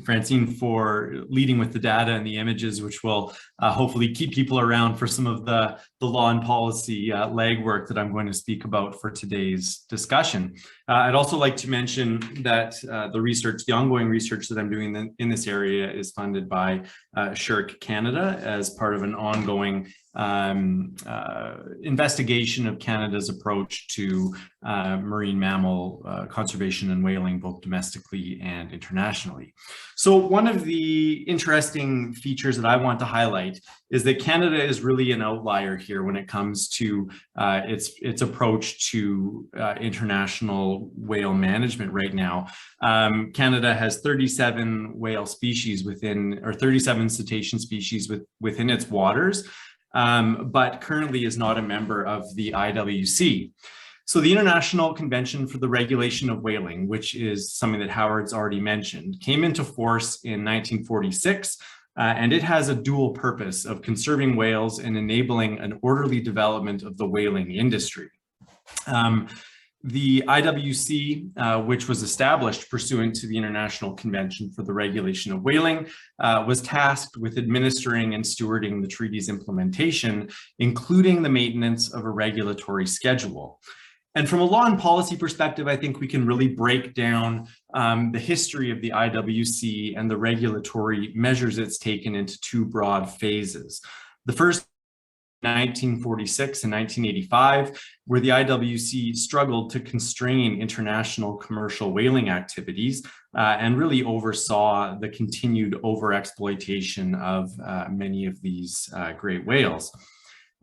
Francine, for leading with the data and the images, which will hopefully keep people around for some of the law and policy legwork that I'm going to speak about for today's discussion. I'd also like to mention that the ongoing research that I'm doing in this area is funded by SHRC Canada as part of an ongoing investigation of Canada's approach to marine mammal conservation and whaling, both domestically and internationally. So one of the interesting features that I want to highlight is that Canada is really an outlier here when it comes to its approach to international whale management right now. Canada has 37 whale species within, or 37 cetacean species within its waters, but currently is not a member of the IWC. So the International Convention for the Regulation of Whaling, which is something that Howard's already mentioned, came into force in 1946, and it has a dual purpose of conserving whales and enabling an orderly development of the whaling industry. The IWC, which was established pursuant to the International Convention for the Regulation of Whaling, was tasked with administering and stewarding the treaty's implementation, including the maintenance of a regulatory schedule. And from a law and policy perspective, I think we can really break down the history of the IWC and the regulatory measures it's taken into two broad phases. The first, 1946 and 1985, where the IWC struggled to constrain international commercial whaling activities and really oversaw the continued overexploitation of many of these great whales.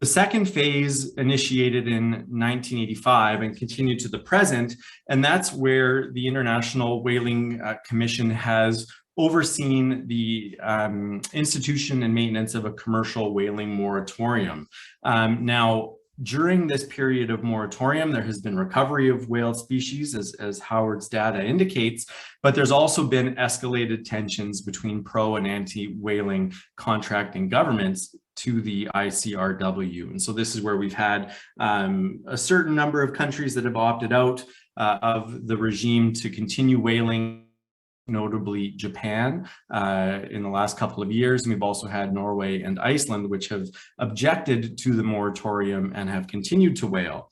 The second phase initiated in 1985 and continued to the present, and that's where the International Whaling Commission has overseen the institution and maintenance of a commercial whaling moratorium. Now, during this period of moratorium, there has been recovery of whale species, as Howard's data indicates, but there's also been escalated tensions between pro and anti-whaling contracting governments to the ICRW. And so this is where we've had a certain number of countries that have opted out of the regime to continue whaling, notably Japan in the last couple of years. And we've also had Norway and Iceland, which have objected to the moratorium and have continued to whale.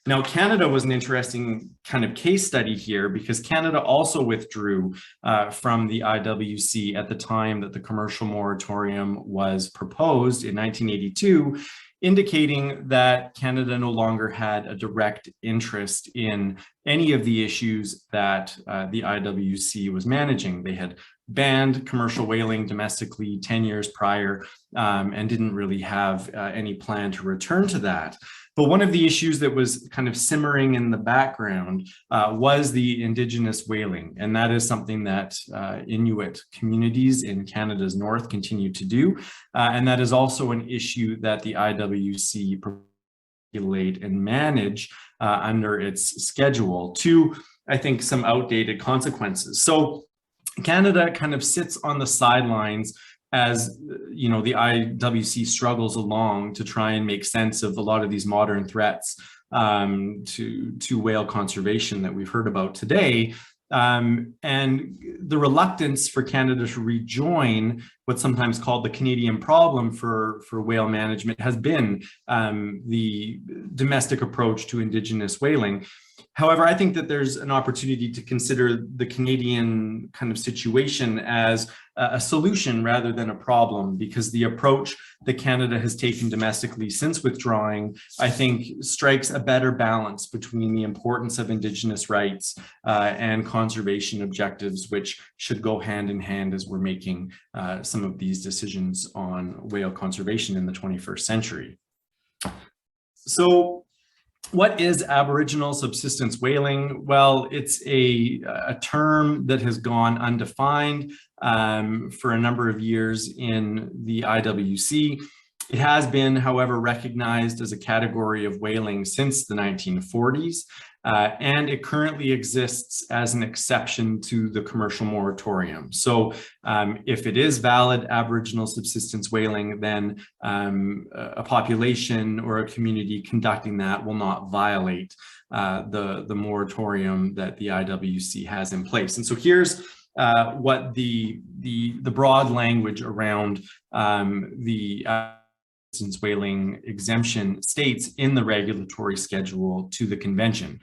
Now, Canada was an interesting kind of case study here because Canada also withdrew from the IWC at the time that the commercial moratorium was proposed in 1982, indicating that Canada no longer had a direct interest in any of the issues that the IWC was managing. They had banned commercial whaling domestically 10 years prior and didn't really have any plan to return to that. But one of the issues that was kind of simmering in the background was the Indigenous whaling. And that is something that Inuit communities in Canada's north continue to do. And that is also an issue that the IWC regulate and manage under its schedule to, I think, some outdated consequences. So Canada kind of sits on the sidelines as the IWC struggles along to try and make sense of a lot of these modern threats to whale conservation that we've heard about today. And the reluctance for Canada to rejoin what's sometimes called the Canadian problem for whale management has been the domestic approach to Indigenous whaling. However, I think that there's an opportunity to consider the Canadian kind of situation as a solution rather than a problem, because the approach that Canada has taken domestically since withdrawing, I think, strikes a better balance between the importance of Indigenous rights and conservation objectives, which should go hand in hand as we're making some of these decisions on whale conservation in the 21st century. So, what is Aboriginal subsistence whaling? Well, it's a term that has gone undefined for a number of years in the IWC. It has been, however, recognized as a category of whaling since the 1940s, and it currently exists as an exception to the commercial moratorium. So if it is valid Aboriginal subsistence whaling, then a population or a community conducting that will not violate the moratorium that the IWC has in place. And so here's what the broad language around the subsistence whaling exemption states in the regulatory schedule to the convention.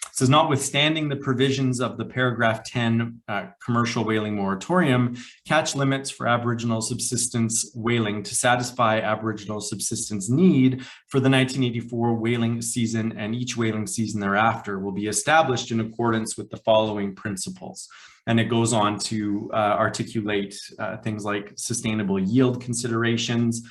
It says, notwithstanding the provisions of the paragraph 10 commercial whaling moratorium, catch limits for Aboriginal subsistence whaling to satisfy Aboriginal subsistence need for the 1984 whaling season and each whaling season thereafter will be established in accordance with the following principles. And it goes on to articulate things like sustainable yield considerations,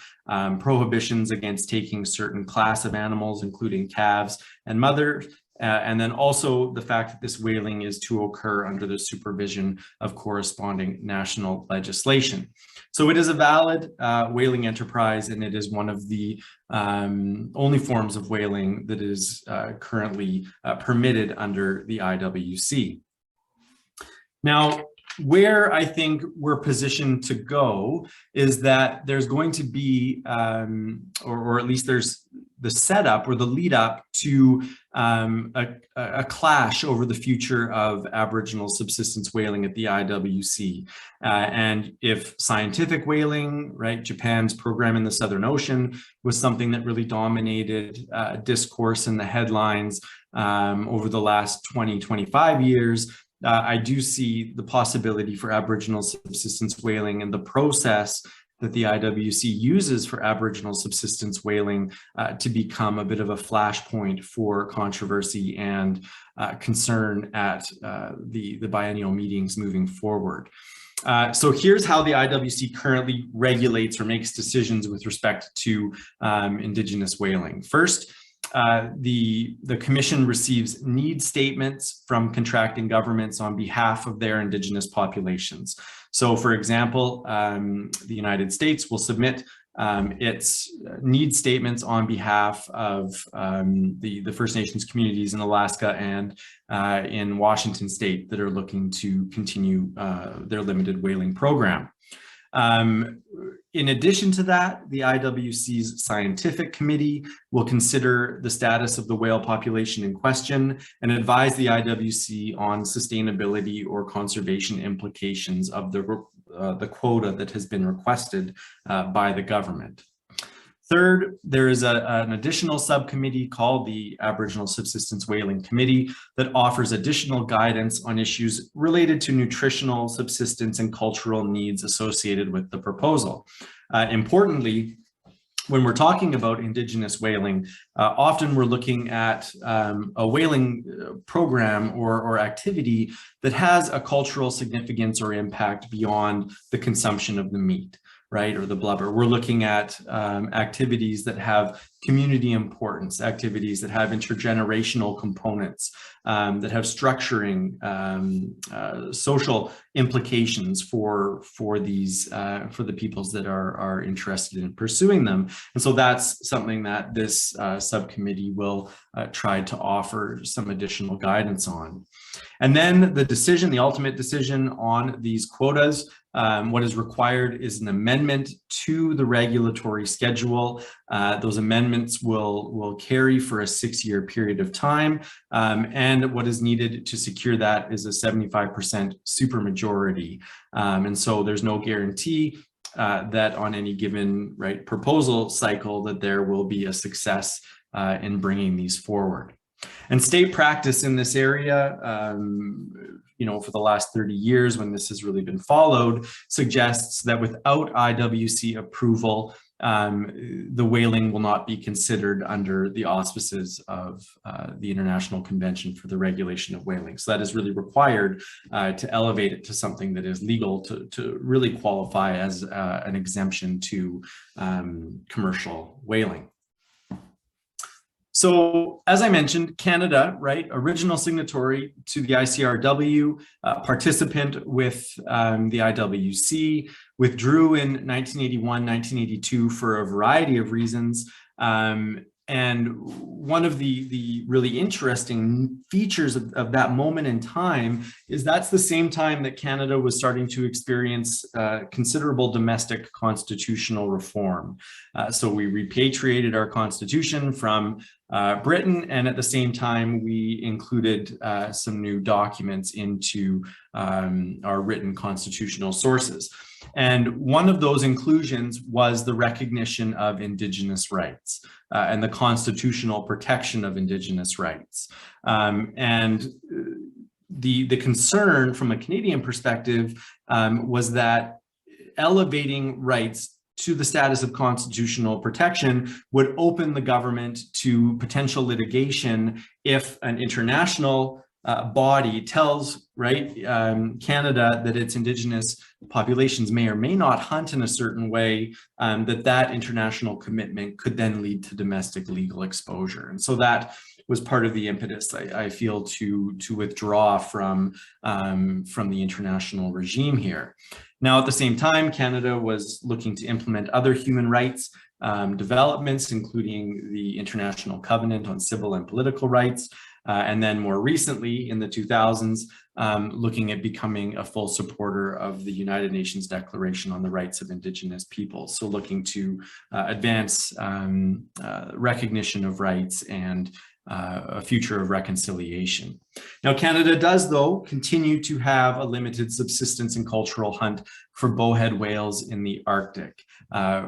prohibitions against taking certain class of animals, including calves and mothers, and then also the fact that this whaling is to occur under the supervision of corresponding national legislation. So it is a valid whaling enterprise, and it is one of the only forms of whaling that is currently permitted under the IWC. Now, where I think we're positioned to go is that there's going to be, or at least there's the setup or the lead up to a clash over the future of Aboriginal subsistence whaling at the IWC. And if scientific whaling, right, Japan's program in the Southern Ocean was something that really dominated discourse in the headlines over the last 20, 25 years, I do see the possibility for Aboriginal subsistence whaling and the process that the IWC uses for Aboriginal subsistence whaling to become a bit of a flashpoint for controversy and concern at the biennial meetings moving forward. So here's how the IWC currently regulates or makes decisions with respect to Indigenous whaling. First, the Commission receives need statements from contracting governments on behalf of their Indigenous populations. So for example, the United States will submit its need statements on behalf of the First Nations communities in Alaska and in Washington State that are looking to continue their limited whaling program. In addition to that, the IWC's scientific committee will consider the status of the whale population in question and advise the IWC on sustainability or conservation implications of the quota that has been requested by the government. Third, there is an additional subcommittee called the Aboriginal Subsistence Whaling Committee that offers additional guidance on issues related to nutritional, subsistence, and cultural needs associated with the proposal. Importantly, when we're talking about Indigenous whaling, often we're looking at a whaling program or activity that has a cultural significance or impact beyond the consumption of the meat, right, or the blubber. We're looking at activities that have community importance, activities that have intergenerational components, that have structuring, social implications for the peoples that are interested in pursuing them. And so that's something that this subcommittee will try to offer some additional guidance on. And then the ultimate decision on these quotas, what is required is an amendment to the regulatory schedule. Those amendments will carry for a 6-year period of time. And what is needed to secure that is a 75% supermajority. And so there's no guarantee that on any given proposal cycle that there will be a success in bringing these forward. And state practice in this area, for the last 30 years when this has really been followed, suggests that without IWC approval, the whaling will not be considered under the auspices of the International Convention for the Regulation of Whaling. So that is really required to elevate it to something that is legal to really qualify as an exemption to commercial whaling. So as I mentioned, Canada, original signatory to the ICRW, participant with the IWC, withdrew in 1981, 1982 for a variety of reasons. And one of the really interesting features of that moment in time is that's the same time that Canada was starting to experience considerable domestic constitutional reform. So we repatriated our constitution from Britain, and at the same time, we included some new documents into our written constitutional sources. And one of those inclusions was the recognition of Indigenous rights and the constitutional protection of Indigenous rights. And the concern from a Canadian perspective was that elevating rights to the status of constitutional protection would open the government to potential litigation if an international body tells Canada that its Indigenous populations may or may not hunt in a certain way, that international commitment could then lead to domestic legal exposure. And so that was part of the impetus, I feel, to withdraw from the international regime here. Now, at the same time, Canada was looking to implement other human rights developments, including the International Covenant on Civil and Political Rights, and then more recently in the 2000s, looking at becoming a full supporter of the United Nations Declaration on the Rights of Indigenous Peoples. So looking to advance recognition of rights and a future of reconciliation. Now, Canada does, though, continue to have a limited subsistence and cultural hunt for bowhead whales in the Arctic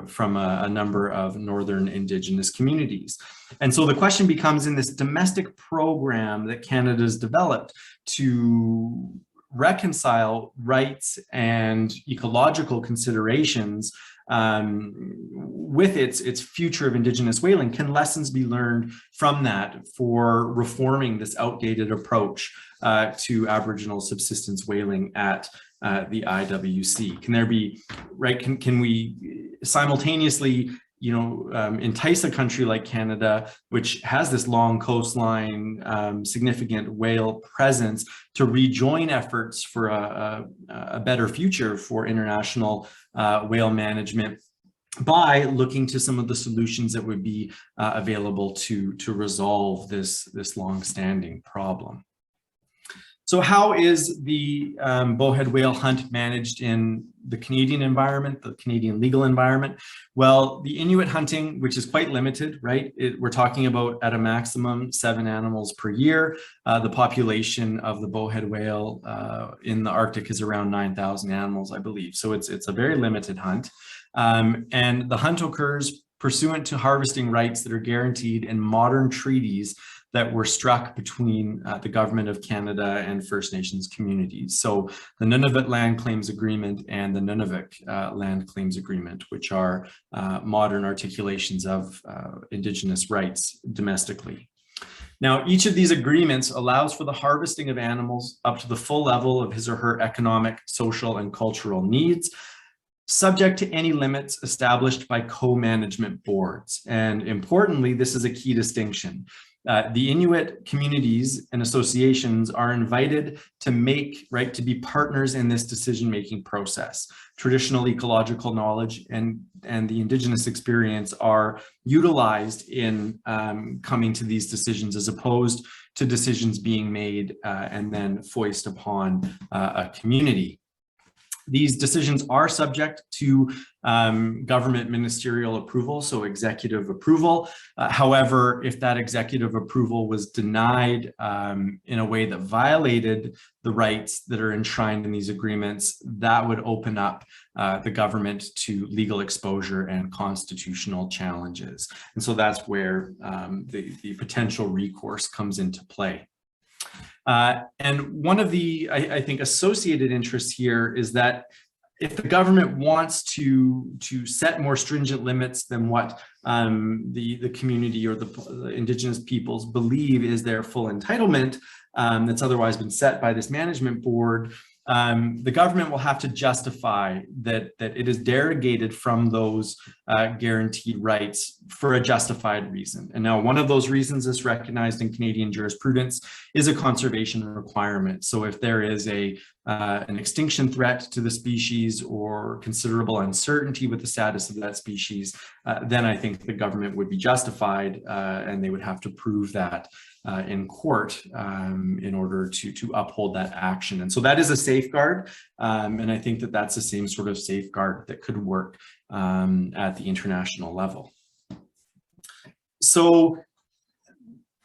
from a number of northern Indigenous communities. And so the question becomes, in this domestic program that Canada's developed to reconcile rights and ecological considerations with its future of Indigenous whaling, can lessons be learned from that for reforming this outdated approach to Aboriginal subsistence whaling at the IWC? Can there be, right, can we simultaneously, you know, entice a country like Canada, which has this long coastline, significant whale presence, to rejoin efforts for a better future for international whale management by looking to some of the solutions that would be available to resolve this long-standing problem? So how is the bowhead whale hunt managed in the Canadian environment, the Canadian legal environment? Well, the Inuit hunting, which is quite limited, right? We're talking about at a maximum 7 animals per year. The population of the bowhead whale in the Arctic is around 9,000 animals, I believe. So it's a very limited hunt. And the hunt occurs pursuant to harvesting rights that are guaranteed in modern treaties that were struck between the Government of Canada and First Nations communities. So the Nunavut Land Claims Agreement and the Nunavik Land Claims Agreement, which are modern articulations of Indigenous rights domestically. Now, each of these agreements allows for the harvesting of animals up to the full level of his or her economic, social, and cultural needs, subject to any limits established by co-management boards. And importantly, this is a key distinction. The Inuit communities and associations are invited to to be partners in this decision-making process. Traditional ecological knowledge and the Indigenous experience are utilized in coming to these decisions, as opposed to decisions being made and then foisted upon a community. These decisions are subject to government ministerial approval, so executive approval. However, if that executive approval was denied in a way that violated the rights that are enshrined in these agreements, that would open up the government to legal exposure and constitutional challenges. And so that's where the potential recourse comes into play. And one of the, I think, associated interests here is that if the government wants to set more stringent limits than what the community or the Indigenous peoples believe is their full entitlement, that's otherwise been set by this management board, the government will have to justify that it is derogated from those guaranteed rights for a justified reason. And now one of those reasons is recognized in Canadian jurisprudence is a conservation requirement. So if there is an extinction threat to the species or considerable uncertainty with the status of that species, then I think the government would be justified and they would have to prove that in court in order to uphold that action. And so that is a safeguard. And I think that that's the same sort of safeguard that could work at the international level. So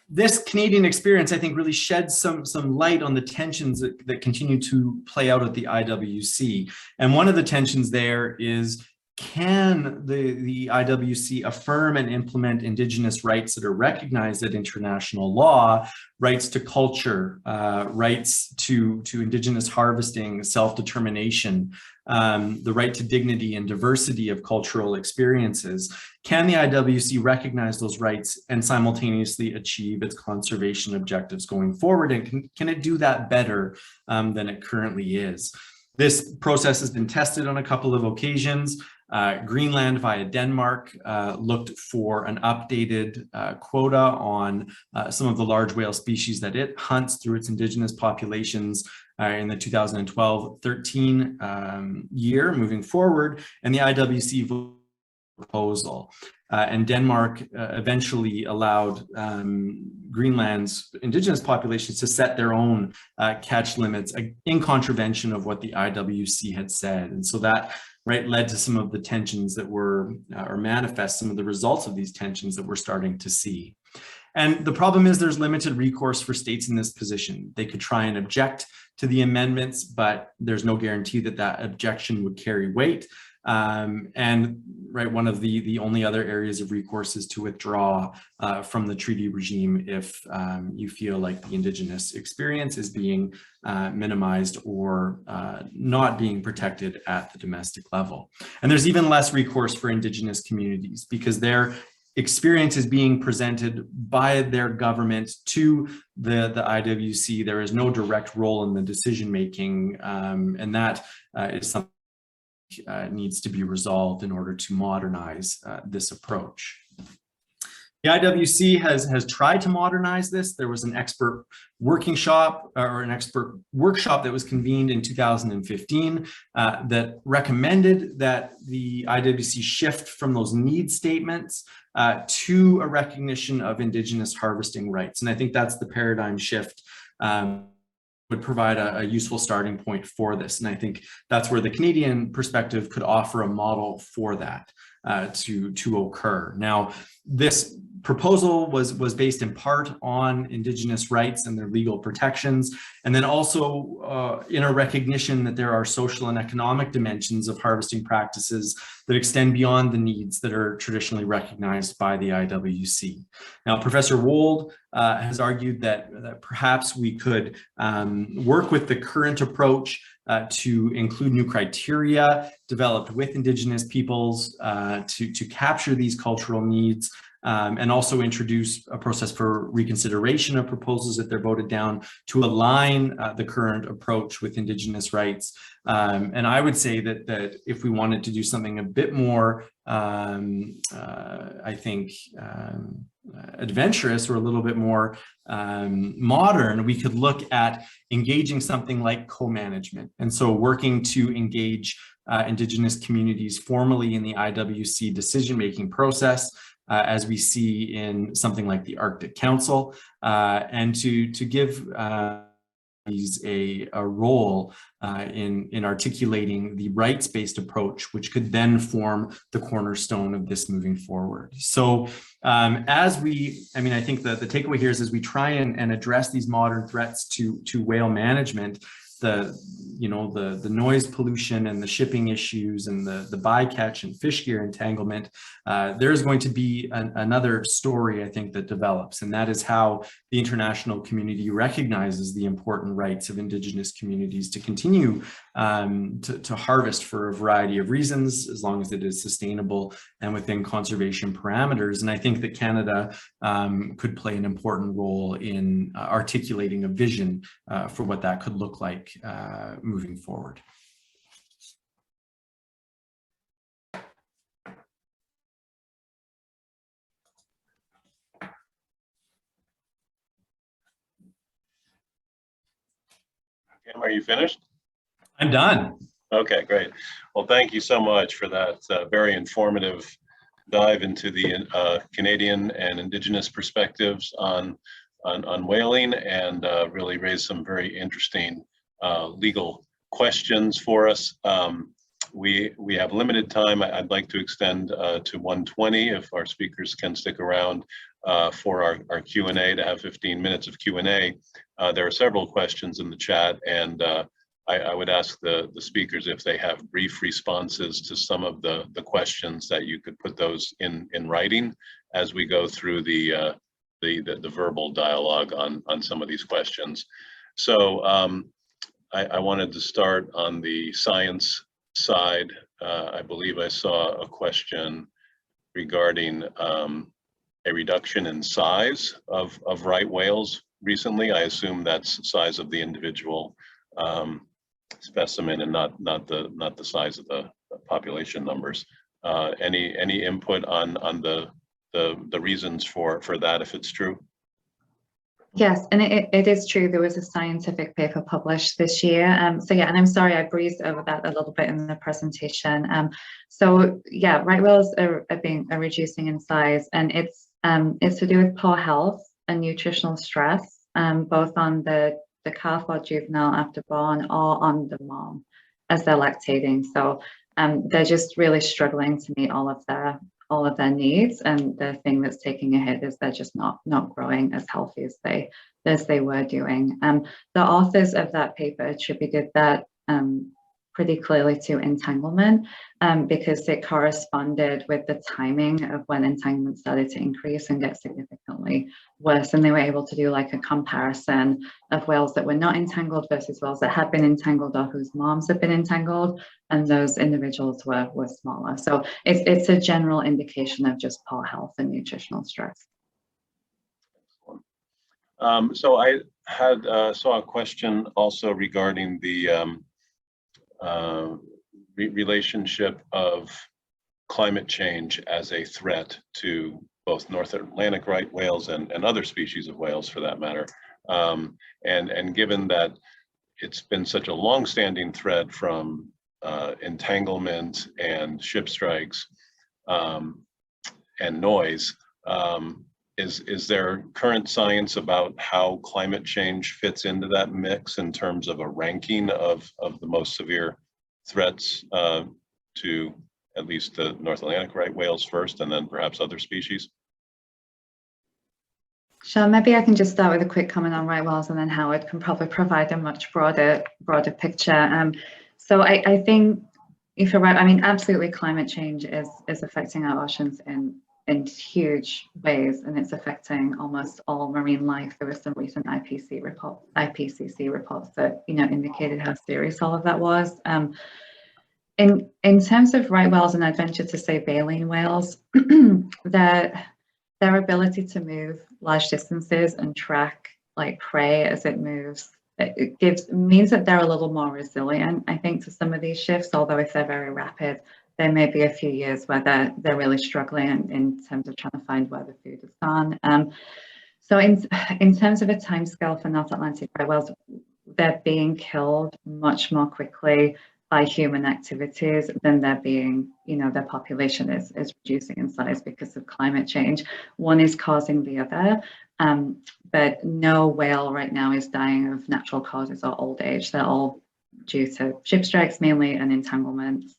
this Canadian experience, I think, really sheds some light on the tensions that continue to play out at the IWC. And one of the tensions there is, can the IWC affirm and implement Indigenous rights that are recognized at international law, rights to culture, rights to Indigenous harvesting, self-determination, the right to dignity and diversity of cultural experiences? Can the IWC recognize those rights and simultaneously achieve its conservation objectives going forward? And can it do that better than it currently is? This process has been tested on a couple of occasions. Greenland via Denmark looked for an updated quota on some of the large whale species that it hunts through its Indigenous populations in the 2012-13 year moving forward, and the IWC proposal. And Denmark eventually allowed Greenland's Indigenous populations to set their own catch limits in contravention of what the IWC had said. And so that led to some of the tensions that were, or manifest some of the results of these tensions that we're starting to see. And the problem is there's limited recourse for states in this position. They could try and object to the amendments, but there's no guarantee that that objection would carry weight. And right, one of the only other areas of recourse is to withdraw from the treaty regime if you feel like the Indigenous experience is being minimized or not being protected at the domestic level. And there's even less recourse for Indigenous communities because their experience is being presented by their government to the IWC. There is no direct role in the decision making, and that is something that needs to be resolved in order to modernize this approach. The IWC has tried to modernize this. There was an expert workshop that was convened in 2015 that recommended that the IWC shift from those need statements to a recognition of Indigenous harvesting rights. And I think that's the paradigm shift would provide a useful starting point for this. And I think that's where the Canadian perspective could offer a model for that to occur. Now, this proposal was based in part on Indigenous rights and their legal protections, and then also in a recognition that there are social and economic dimensions of harvesting practices that extend beyond the needs that are traditionally recognized by the IWC. Now, Professor Wold has argued that perhaps we could work with the current approach to include new criteria developed with Indigenous peoples to capture these cultural needs, and also introduce a process for reconsideration of proposals if they're voted down to align the current approach with Indigenous rights. And I would say that if we wanted to do something a bit more, I think, adventurous or a little bit more modern, we could look at engaging something like co-management. And so working to engage Indigenous communities formally in the IWC decision-making process, as we see in something like the Arctic Council, and to give these a role in articulating the rights-based approach, which could then form the cornerstone of this moving forward. So I think the takeaway here is as we try and address these modern threats to whale management, the noise pollution and the shipping issues and the bycatch and fish gear entanglement, there's going to be another story, I think, that develops, and that is how the international community recognizes the important rights of Indigenous communities to continue to harvest for a variety of reasons, as long as it is sustainable and within conservation parameters. And I think that Canada could play an important role in articulating a vision for what that could look like moving forward. Kim, are you finished? I'm done. Okay, great. Well, thank you so much for that very informative dive into the Canadian and Indigenous perspectives on whaling, and really raised some very interesting legal questions for us. We have limited time. I'd like to extend to 1:20 if our speakers can stick around for our Q&A, to have 15 minutes of Q&A. There are several questions in the chat, and I would ask the speakers if they have brief responses to some of the questions, that you could put those in writing as we go through the verbal dialogue on some of these questions. So I wanted to start on the science side. I believe I saw a question regarding a reduction in size of right whales recently. I assume that's size of the individual specimen and not the size of the population numbers. Any input on the reasons for that, if it's true? Yes, and it is true. There was a scientific paper published this year. So yeah, and I'm sorry I breezed over that a little bit in the presentation. So yeah, right whales are reducing in size, and it's to do with poor health and nutritional stress, both on the calf or juvenile after born, or on the mom as they're lactating. So they're just really struggling to meet all of their needs, and the thing that's taking a hit is they're just not growing as healthy as they were doing. The authors of that paper attributed that pretty clearly to entanglement, because it corresponded with the timing of when entanglement started to increase and get significantly worse. And they were able to do like a comparison of whales that were not entangled versus whales that had been entangled or whose moms had been entangled, and those individuals were smaller. So it's a general indication of just poor health and nutritional stress. So I had saw a question also regarding the relationship of climate change as a threat to both North Atlantic right whales and other species of whales for that matter. And given that it's been such a long-standing threat from entanglement and ship strikes and noise, is there current science about how climate change fits into that mix in terms of a ranking of the most severe threats to at least the North Atlantic right whales first, and then perhaps other species? Sure, maybe I can just start with a quick comment on right whales, and then Howard can probably provide a much broader picture. So I think, if you're right, I mean, absolutely climate change is affecting our oceans in huge ways, and it's affecting almost all marine life. There were some recent IPCC reports that, you know, indicated how serious all of that was. In terms of right whales, and I'd venture to say baleen whales, their ability to move large distances and track like prey as it moves, it means that they're a little more resilient, I think, to some of these shifts. Although if they're very rapid, there may be a few years where they're really struggling in terms of trying to find where the food has gone. So in terms of a timescale for North Atlantic right whales, they're being killed much more quickly by human activities than they're being, you know, their population is reducing in size because of climate change. One is causing the other, but no whale right now is dying of natural causes or old age. They're all due to ship strikes mainly and entanglements.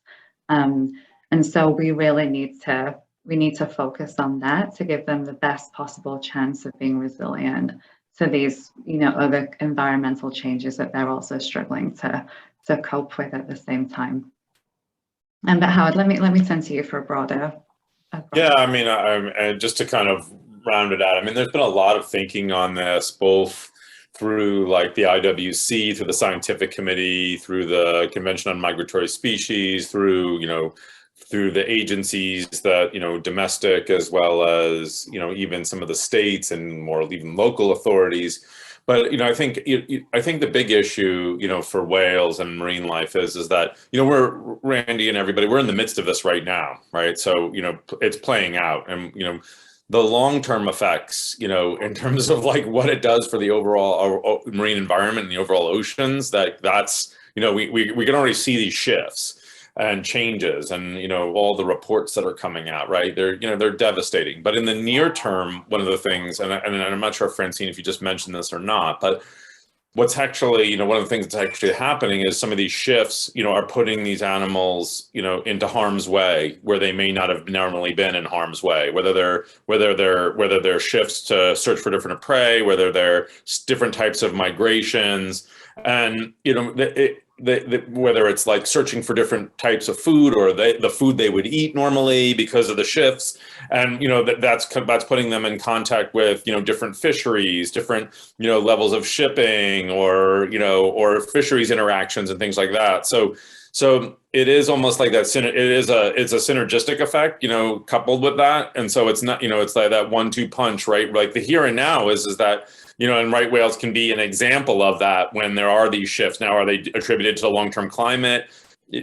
And so we really need to focus on that to give them the best possible chance of being resilient to these, you know, other environmental changes that they're also struggling to cope with at the same time. But Howard, let me turn to you for a broader. Yeah, I mean, and just to kind of round it out, I mean, there's been a lot of thinking on this, both through like the IWC, through the Scientific Committee, through the Convention on Migratory Species, through, you know, through the agencies that, you know, domestic as well as, you know, even some of the states and more even local authorities. But, you know, I think the big issue, you know, for whales and marine life is that, you know, Randy and everybody, we're in the midst of this right now, right? So, you know, it's playing out, and, you know, the long-term effects, you know, in terms of like what it does for the overall marine environment and the overall oceans, that's, you know, we can already see these shifts and changes, and, you know, all the reports that are coming out, right? They're devastating. But in the near term, one of the things, and I'm not sure, Francine, if you just mentioned this or not, but what's actually, you know, one of the things that's actually happening is some of these shifts, you know, are putting these animals, you know, into harm's way where they may not have normally been in harm's way, whether they're shifts to search for different prey, whether they're different types of migrations, and, you know, whether it's like searching for different types of food or the food they would eat normally because of the shifts, and, you know, that's putting them in contact with, you know, different fisheries, different, you know, levels of shipping, or, you know, or fisheries interactions and things like that. So it is almost like that. It's a synergistic effect, you know, coupled with that, and so it's not, you know, it's like that 1-2 punch, right? Like the here and now is that, you know, and right whales can be an example of that when there are these shifts. Now, are they attributed to the long-term climate?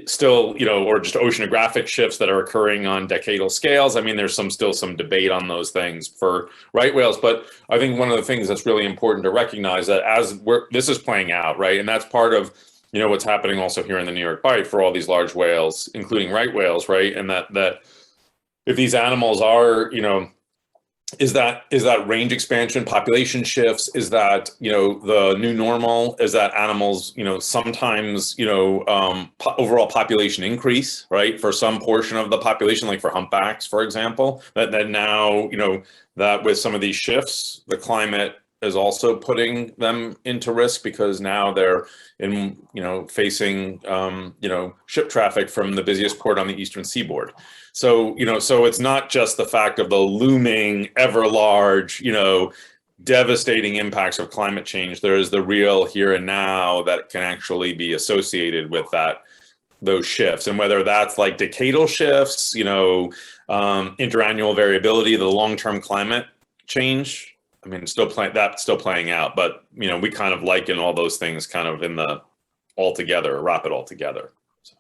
Still, you know, or just oceanographic shifts that are occurring on decadal scales? I mean, there's still some debate on those things for right whales. But I think one of the things that's really important to recognize that this is playing out, right? And that's part of, you know, what's happening also here in the New York Bight for all these large whales, including right whales, right? And that if these animals are, you know, is that range expansion, population shifts? Is that, you know, the new normal? Is that animals, you know, sometimes, you know, overall population increase, right? For some portion of the population, like for humpbacks, for example, that now, you know, that with some of these shifts, the climate is also putting them into risk, because now they're facing ship traffic from the busiest port on the eastern seaboard. So so it's not just the fact of the looming, ever large, devastating impacts of climate change. There is the real here and now that can actually be associated with those shifts, and whether that's like decadal shifts, interannual variability, the long-term climate change. I mean, still playing out, but we kind of liken all those things kind of in the altogether, wrap it all together. So,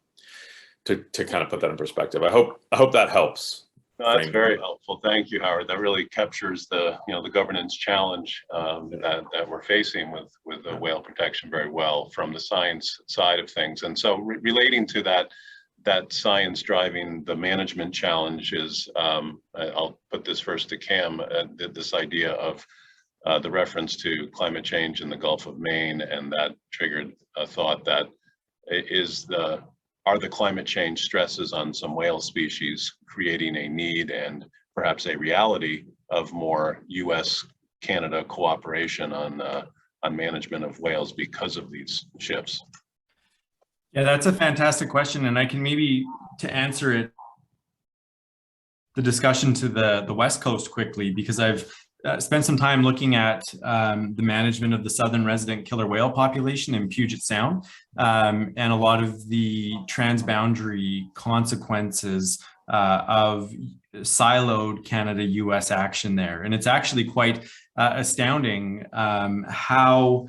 to kind of put that in perspective. I hope that helps. No, that's very helpful. Thank you, Howard. That really captures the the governance challenge that we're facing with the whale protection very well from the science side of things. And so relating to that science driving the management challenge is, I'll put this first to Cam, this idea of the reference to climate change in the Gulf of Maine, and that triggered a thought that are the climate change stresses on some whale species creating a need and perhaps a reality of more U.S.-Canada cooperation on management of whales because of these shifts? Yeah, that's a fantastic question, and I can maybe, to answer it, the discussion to the West Coast quickly, because I've spent some time looking at the management of the southern resident killer whale population in Puget Sound, and a lot of the transboundary consequences of siloed Canada-US action there. And it's actually quite astounding how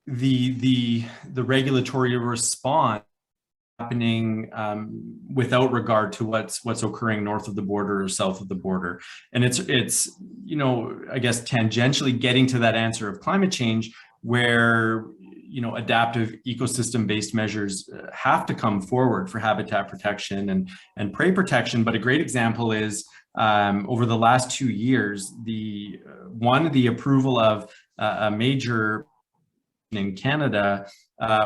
the regulatory response happening without regard to what's occurring north of the border or south of the border. And it's I guess tangentially getting to that answer of climate change, where adaptive ecosystem-based measures have to come forward for habitat protection and prey protection. But a great example is over the last 2 years, the approval of a major in Canada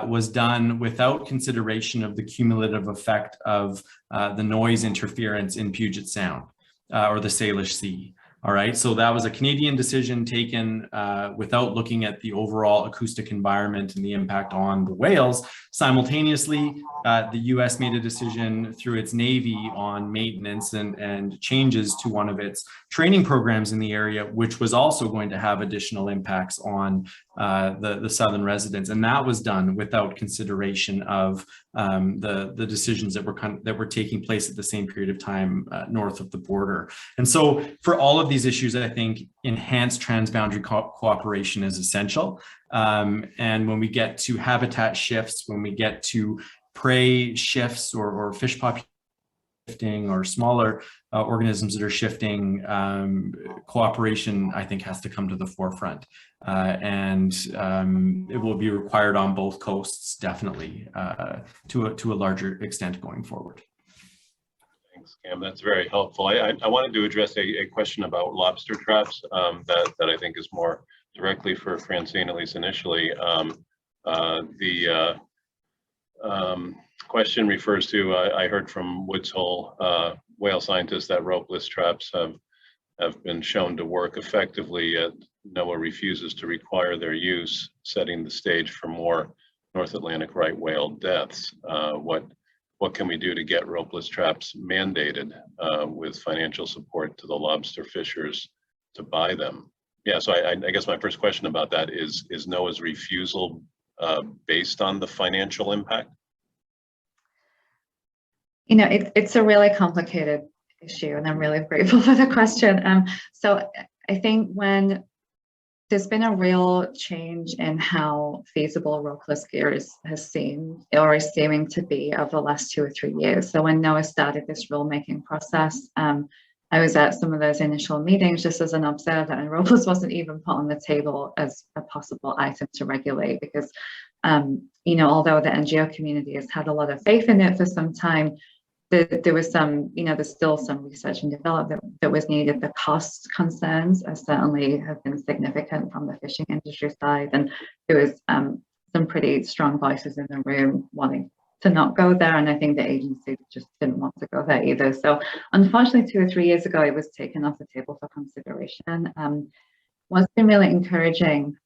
was done without consideration of the cumulative effect of the noise interference in Puget Sound or the Salish Sea. All right, so that was a Canadian decision taken without looking at the overall acoustic environment and the impact on the whales. Simultaneously, the US made a decision through its Navy on maintenance and changes to one of its training programs in the area, which was also going to have additional impacts on the southern residents. And that was done without consideration of the decisions that were taking place at the same period of time north of the border. And so for all of these issues, I think enhanced transboundary cooperation is essential. And when we get to habitat shifts, when we get to prey shifts or fish population shifting or smaller organisms that are shifting, cooperation, I think, has to come to the forefront. And it will be required on both coasts, definitely, to a larger extent going forward. Thanks, Cam. That's very helpful. I wanted to address a question about lobster traps that I think is more directly for Francine, at least initially. The question refers to, I heard from Woods Hole whale scientists that ropeless traps have been shown to work effectively, yet NOAA refuses to require their use, setting the stage for more North Atlantic right whale deaths. What can we do to get ropeless traps mandated with financial support to the lobster fishers to buy them? Yeah, so I guess my first question about that is NOAA's refusal based on the financial impact? It's a really complicated issue, and I'm really grateful for the question. So I think when there's been a real change in how feasible ropeless gear is seeming to be over the last 2 or 3 years. So when NOAA started this rulemaking process, I was at some of those initial meetings just as an observer, and ropeless wasn't even put on the table as a possible item to regulate because, although the NGO community has had a lot of faith in it for some time, there was some, there's still some research and development that was needed. The cost concerns certainly have been significant from the fishing industry side, and there was some pretty strong voices in the room wanting to not go there, and I think the agency just didn't want to go there either. So unfortunately, 2 or 3 years ago, it was taken off the table for consideration. what's been really encouraging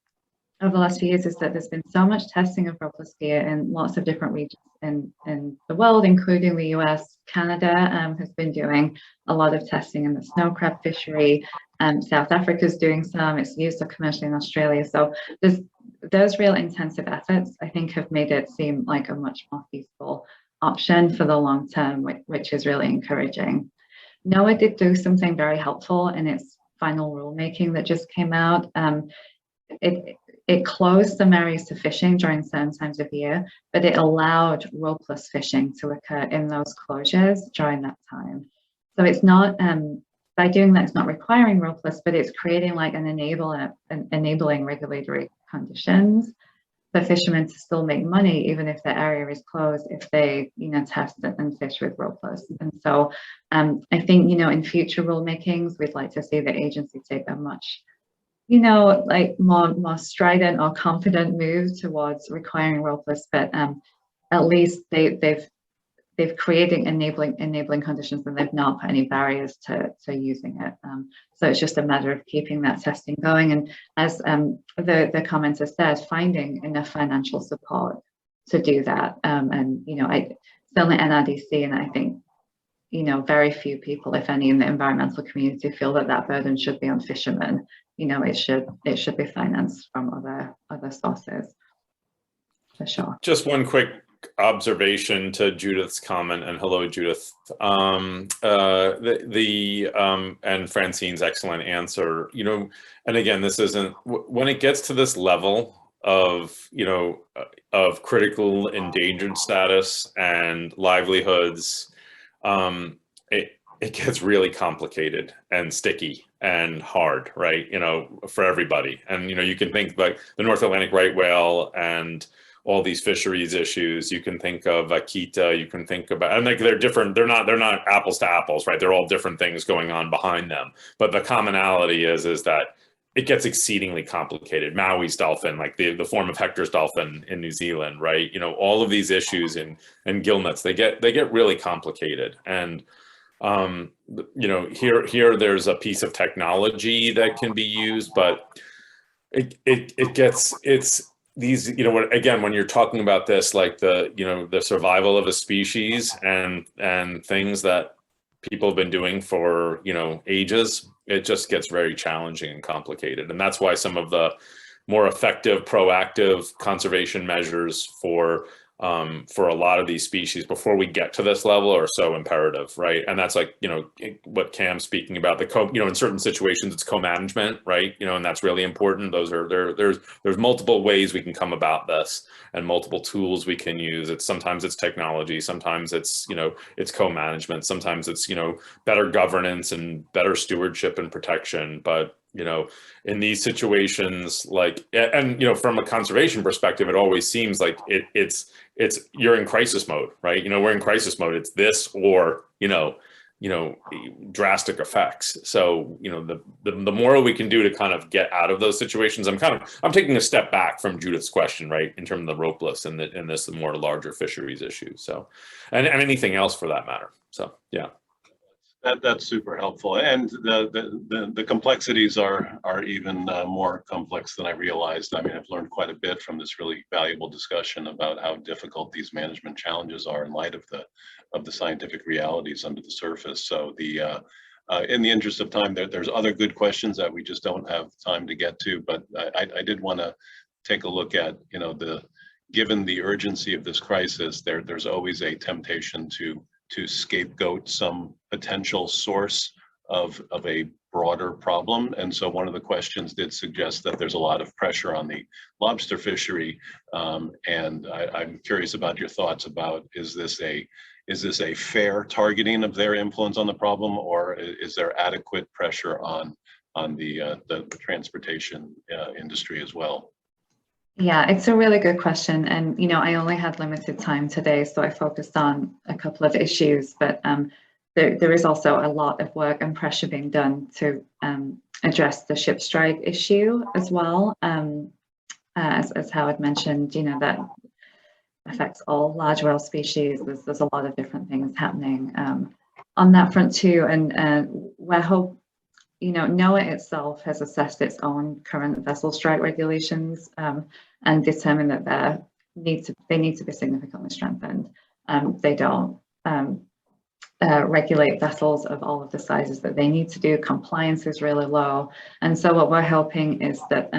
over the last few years is that there's been so much testing of rhoplosphere in lots of different regions in the world, including the US. Canada has been doing a lot of testing in the snow crab fishery. South Africa's doing some. It's used commercially in Australia. So those real intensive efforts, I think, have made it seem like a much more feasible option for the long term, which is really encouraging. NOAA did do something very helpful in its final rulemaking that just came out. It closed some areas to fishing during certain times of year, but it allowed ropeless fishing to occur in those closures during that time. So it's not, by doing that, it's not requiring ropeless, but it's creating like an enabling regulatory conditions for fishermen to still make money, even if the area is closed, if they, test and fish with ropeless. And so I think, in future rulemakings, we'd like to see the agency take a much like more strident or confident move towards requiring ropeless, but at least they've created enabling conditions, and they've not put any barriers to using it. So it's just a matter of keeping that testing going, and as the commenter said, finding enough financial support to do that. And I certainly NRDC, and I think very few people, if any, in the environmental community feel that burden should be on fishermen. It should be financed from other sources, for sure. Just one quick observation to Judith's comment, and hello, Judith. And Francine's excellent answer. And again, this isn't, when it gets to this level of of critical endangered status and livelihoods, it gets really complicated and sticky and hard, right? For everybody. And you can think like the North Atlantic right whale and all these fisheries issues. You can think of Akita. You can think about, and they're different. They're not apples to apples, right? They're all different things going on behind them. But the commonality is that it gets exceedingly complicated. Maui's dolphin, like the form of Hector's dolphin in New Zealand, right? All of these issues and gillnets, they get really complicated. And here there's a piece of technology that can be used, but it's these, again, when you're talking about this, like the survival of a species and things that people have been doing for, ages, it just gets very challenging and complicated. And that's why some of the more effective, proactive conservation measures for a lot of these species before we get to this level are so imperative, right? And that's like, what Cam's speaking about, in certain situations it's co-management, right? And that's really important. There's multiple ways we can come about this and multiple tools we can use. Sometimes it's technology, sometimes it's, it's co-management, sometimes it's, better governance and better stewardship and protection. But in these situations, like, and from a conservation perspective, it always seems like it's you're in crisis mode, right? We're in crisis mode. It's this or drastic effects. So the more we can do to kind of get out of those situations, I'm taking a step back from Judith's question, right, in terms of the ropeless and this more larger fisheries issue. So and anything else for that matter. So yeah. That's super helpful, and the complexities are even more complex than I realized. I mean, I've learned quite a bit from this really valuable discussion about how difficult these management challenges are in light of the scientific realities under the surface. So in the interest of time, there's other good questions that we just don't have time to get to, but I did want to take a look at given the urgency of this crisis, there's always a temptation to scapegoat some potential source of a broader problem. And so one of the questions did suggest that there's a lot of pressure on the lobster fishery. And I'm curious about your thoughts about, is this a fair targeting of their influence on the problem, or is there adequate pressure on the transportation industry as well? Yeah, it's a really good question. And, I only had limited time today, so I focused on a couple of issues, but there is also a lot of work and pressure being done to address the ship strike issue as well. As Howard mentioned, that affects all large whale species. There's a lot of different things happening on that front too. And NOAA itself has assessed its own current vessel strike regulations and determined that they need to be significantly strengthened. They don't regulate vessels of all of the sizes that they need to do. Compliance is really low. And so what we're hoping is that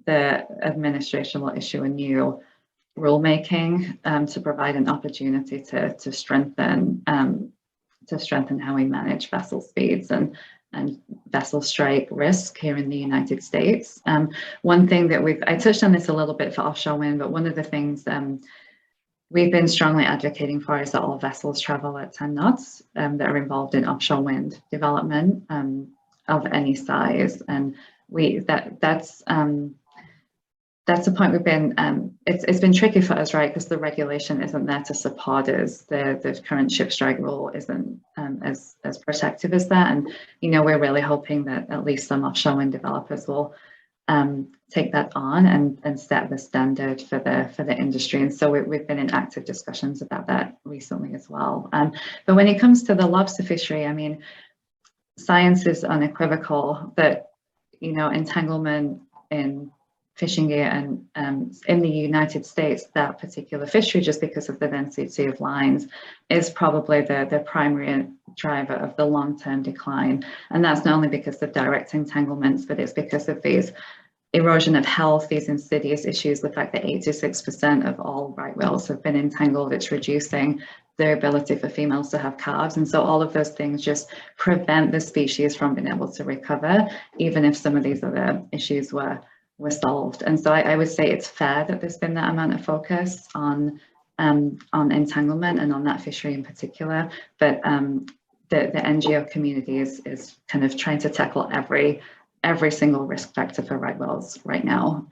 the administration will issue a new rulemaking to provide an opportunity to strengthen how we manage vessel speeds and vessel strike risk here in the United States. One thing that I touched on this a little bit for offshore wind, but one of the things we've been strongly advocating for is that all vessels travel at 10 knots that are involved in offshore wind development of any size. And that's a point we've been, it's been tricky for us, right? Because the regulation isn't there to support us. The current ship strike rule isn't as protective as that. And, we're really hoping that at least some offshore wind developers will take that on and set the standard for the industry. And so we've been in active discussions about that recently as well. But when it comes to the lobster fishery, I mean, science is unequivocal that, entanglement in fishing gear and in the United States, that particular fishery, just because of the density of lines, is probably the primary driver of the long-term decline. And that's not only because of direct entanglements, but it's because of these erosion of health, these insidious issues, the fact that 86% of all right whales have been entangled. It's reducing their ability for females to have calves. And so all of those things just prevent the species from being able to recover, even if some of these other issues were solved. And so I would say it's fair that there's been that amount of focus on entanglement and on that fishery in particular. But the NGO community is kind of trying to tackle every single risk factor for right whales right now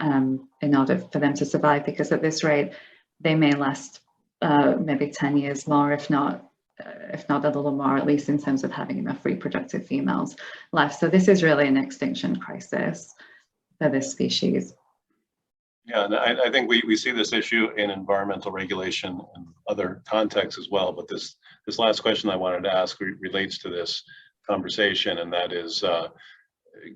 in order for them to survive, because at this rate they may last maybe 10 years more, if not a little more, at least in terms of having enough reproductive females left. So this is really an extinction crisis for this species. Yeah, and I think we see this issue in environmental regulation and other contexts as well. But this last question I wanted to ask relates to this conversation, and that is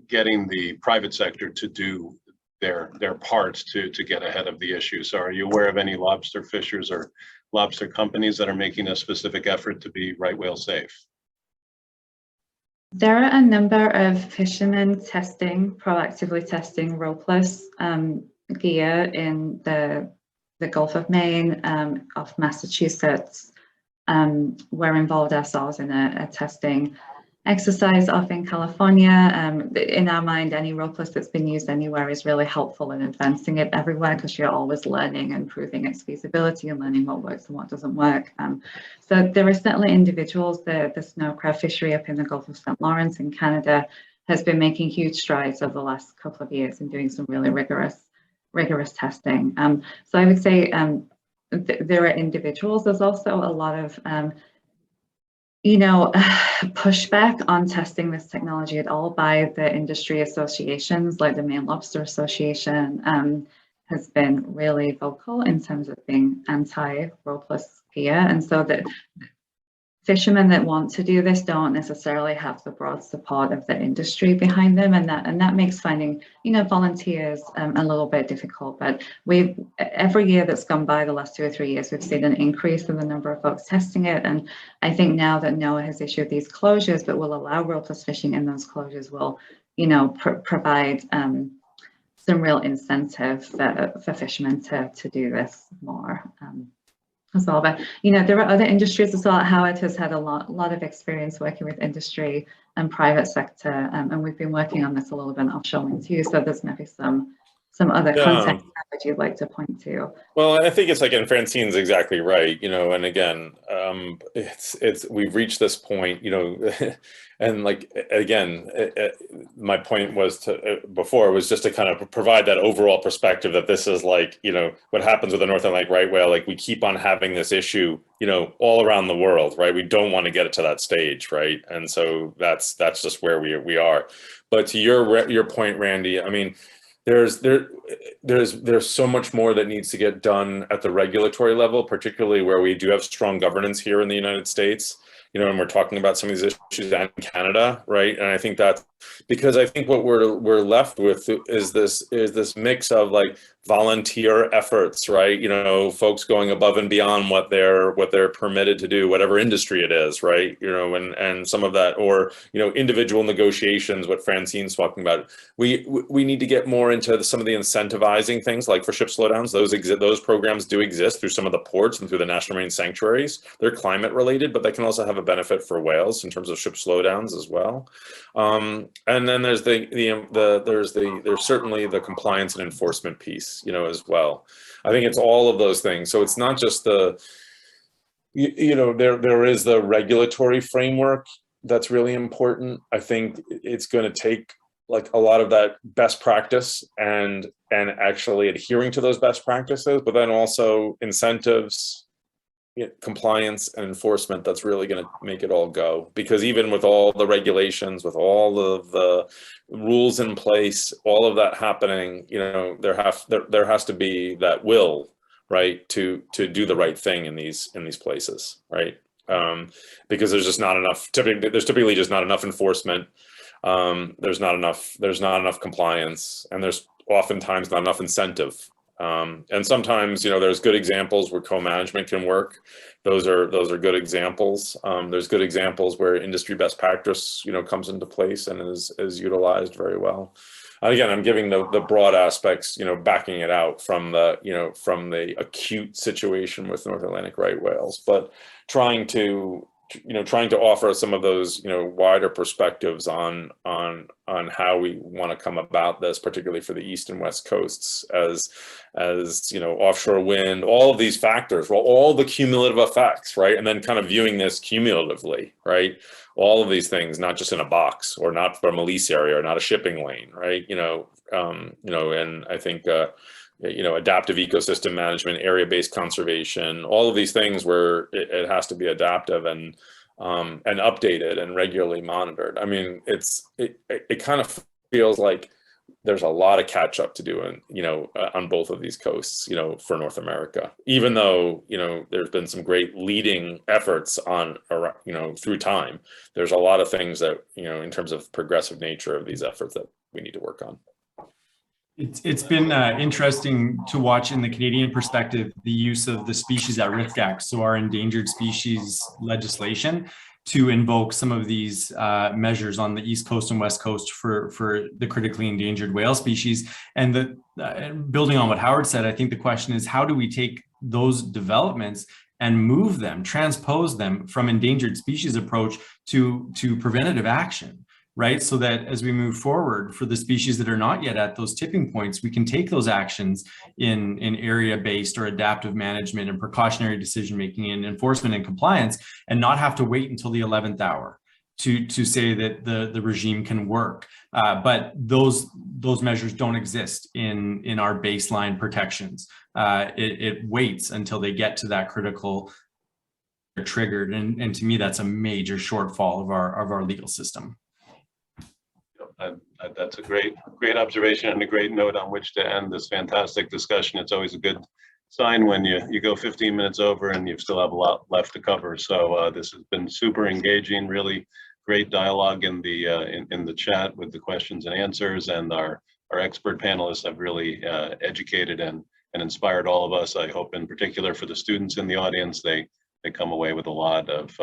getting the private sector to do their parts to get ahead of the issue. So are you aware of any lobster fishers or lobster companies that are making a specific effort to be right whale safe? There are a number of fishermen proactively testing ropeless gear in the Gulf of Maine, off Massachusetts. We're involved ourselves in a testing exercise off in California. In our mind, any ropeless that's been used anywhere is really helpful in advancing it everywhere, because you're always learning and proving its feasibility and learning what works and what doesn't work. So there are certainly individuals. The snow crab fishery up in the Gulf of St. Lawrence in Canada has been making huge strides over the last couple of years and doing some really rigorous testing. So I would say there are individuals. There's also a lot of pushback on testing this technology at all by the industry associations, like the Maine Lobster Association has been really vocal in terms of being anti-ropeless gear. And so that fishermen that want to do this don't necessarily have the broad support of the industry behind them, and that makes finding volunteers a little bit difficult. But every year that's gone by, the last 2 or 3 years, we've seen an increase in the number of folks testing it. And I think now that NOAA has issued these closures that will allow ropeless fishing in those closures will provide some real incentive for fishermen to do this more. As well. But there are other industries as well. Howard has had a lot of experience working with industry and private sector, and we've been working on this a little bit in offshore wind too. So there's maybe some other context that you'd like to point to. Well, I think it's like, and Francine's exactly right. And again, we've reached this point. And like again, my point was before was just to kind of provide that overall perspective that this is like what happens with the North Atlantic right whale. Like we keep on having this issue, all around the world, right? We don't want to get it to that stage, right? And so that's just where we are. But to your point, Randy, I mean, there's so much more that needs to get done at the regulatory level, particularly where we do have strong governance here in the United States. and we're talking about some of these issues in Canada, right? And I think that's because I think what we're left with is this mix of like volunteer efforts, right? Folks going above and beyond what they're permitted to do, whatever industry it is, right? And some of that, or individual negotiations, what Francine's talking about. We need to get more into some of the incentivizing things, like for ship slowdowns. Those programs do exist through some of the ports and through the national marine sanctuaries. They're climate related, but they can also have a benefit for whales in terms of ship slowdowns as well. And then there's there's certainly the compliance and enforcement piece, as well. I think it's all of those things. So it's not just there is the regulatory framework that's really important. I think it's going to take like a lot of that best practice and actually adhering to those best practices, but then also incentives, compliance and enforcement that's really going to make it all go. Because even with all the regulations, with all of the rules in place, all of that happening, there has to be that will, right, to do the right thing in these places, right? Because there's just not enough. There's typically just not enough enforcement. There's not enough compliance, and there's oftentimes not enough incentive. And sometimes, there's good examples where co-management can work. Those are good examples. There's good examples where industry best practice, comes into place and is utilized very well. And again, I'm giving the broad aspects, backing it out from the acute situation with North Atlantic right whales, but trying to offer some of those, wider perspectives on how we want to come about this, particularly for the east and west coasts, as offshore wind, all of these factors, well, all the cumulative effects, right? And then kind of viewing this cumulatively, right? All of these things, not just in a box, or not from a lease area, or not a shipping lane, right? And I think adaptive ecosystem management, area-based conservation, all of these things where it has to be adaptive and updated and regularly monitored. I mean, it kind of feels like there's a lot of catch up to do on both of these coasts, for North America, even though, there's been some great leading efforts through time. There's a lot of things that, in terms of progressive nature of these efforts that we need to work on. It's been interesting to watch in the Canadian perspective, the use of the Species at Risk Act, so our endangered species legislation, to invoke some of these measures on the East Coast and West Coast for the critically endangered whale species. And building on what Howard said, I think the question is, how do we take those developments and move them, transpose them from endangered species approach to preventative action? Right? So that as we move forward for the species that are not yet at those tipping points, we can take those actions in area-based or adaptive management and precautionary decision-making and enforcement and compliance, and not have to wait until the 11th hour to say that the regime can work. But those measures don't exist in our baseline protections. It waits until they get to that critical triggered. And to me, that's a major shortfall of our legal system. That's a great observation and a great note on which to end this fantastic discussion. It's always a good sign when you go 15 minutes over and you still have a lot left to cover. So this has been super engaging, really great dialogue in the chat with the questions and answers, and our expert panelists have really educated and inspired all of us. I hope in particular for the students in the audience, they come away with a lot of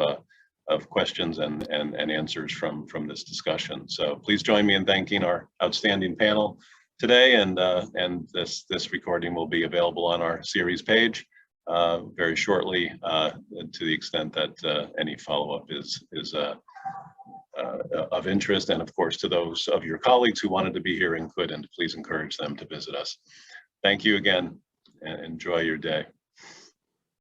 questions and answers from this discussion. So please join me in thanking our outstanding panel today, and this recording will be available on our series page very shortly, to the extent that any follow-up is of interest, and of course to those of your colleagues who wanted to be here and couldn't, please encourage them to visit us. Thank you again, and enjoy your day.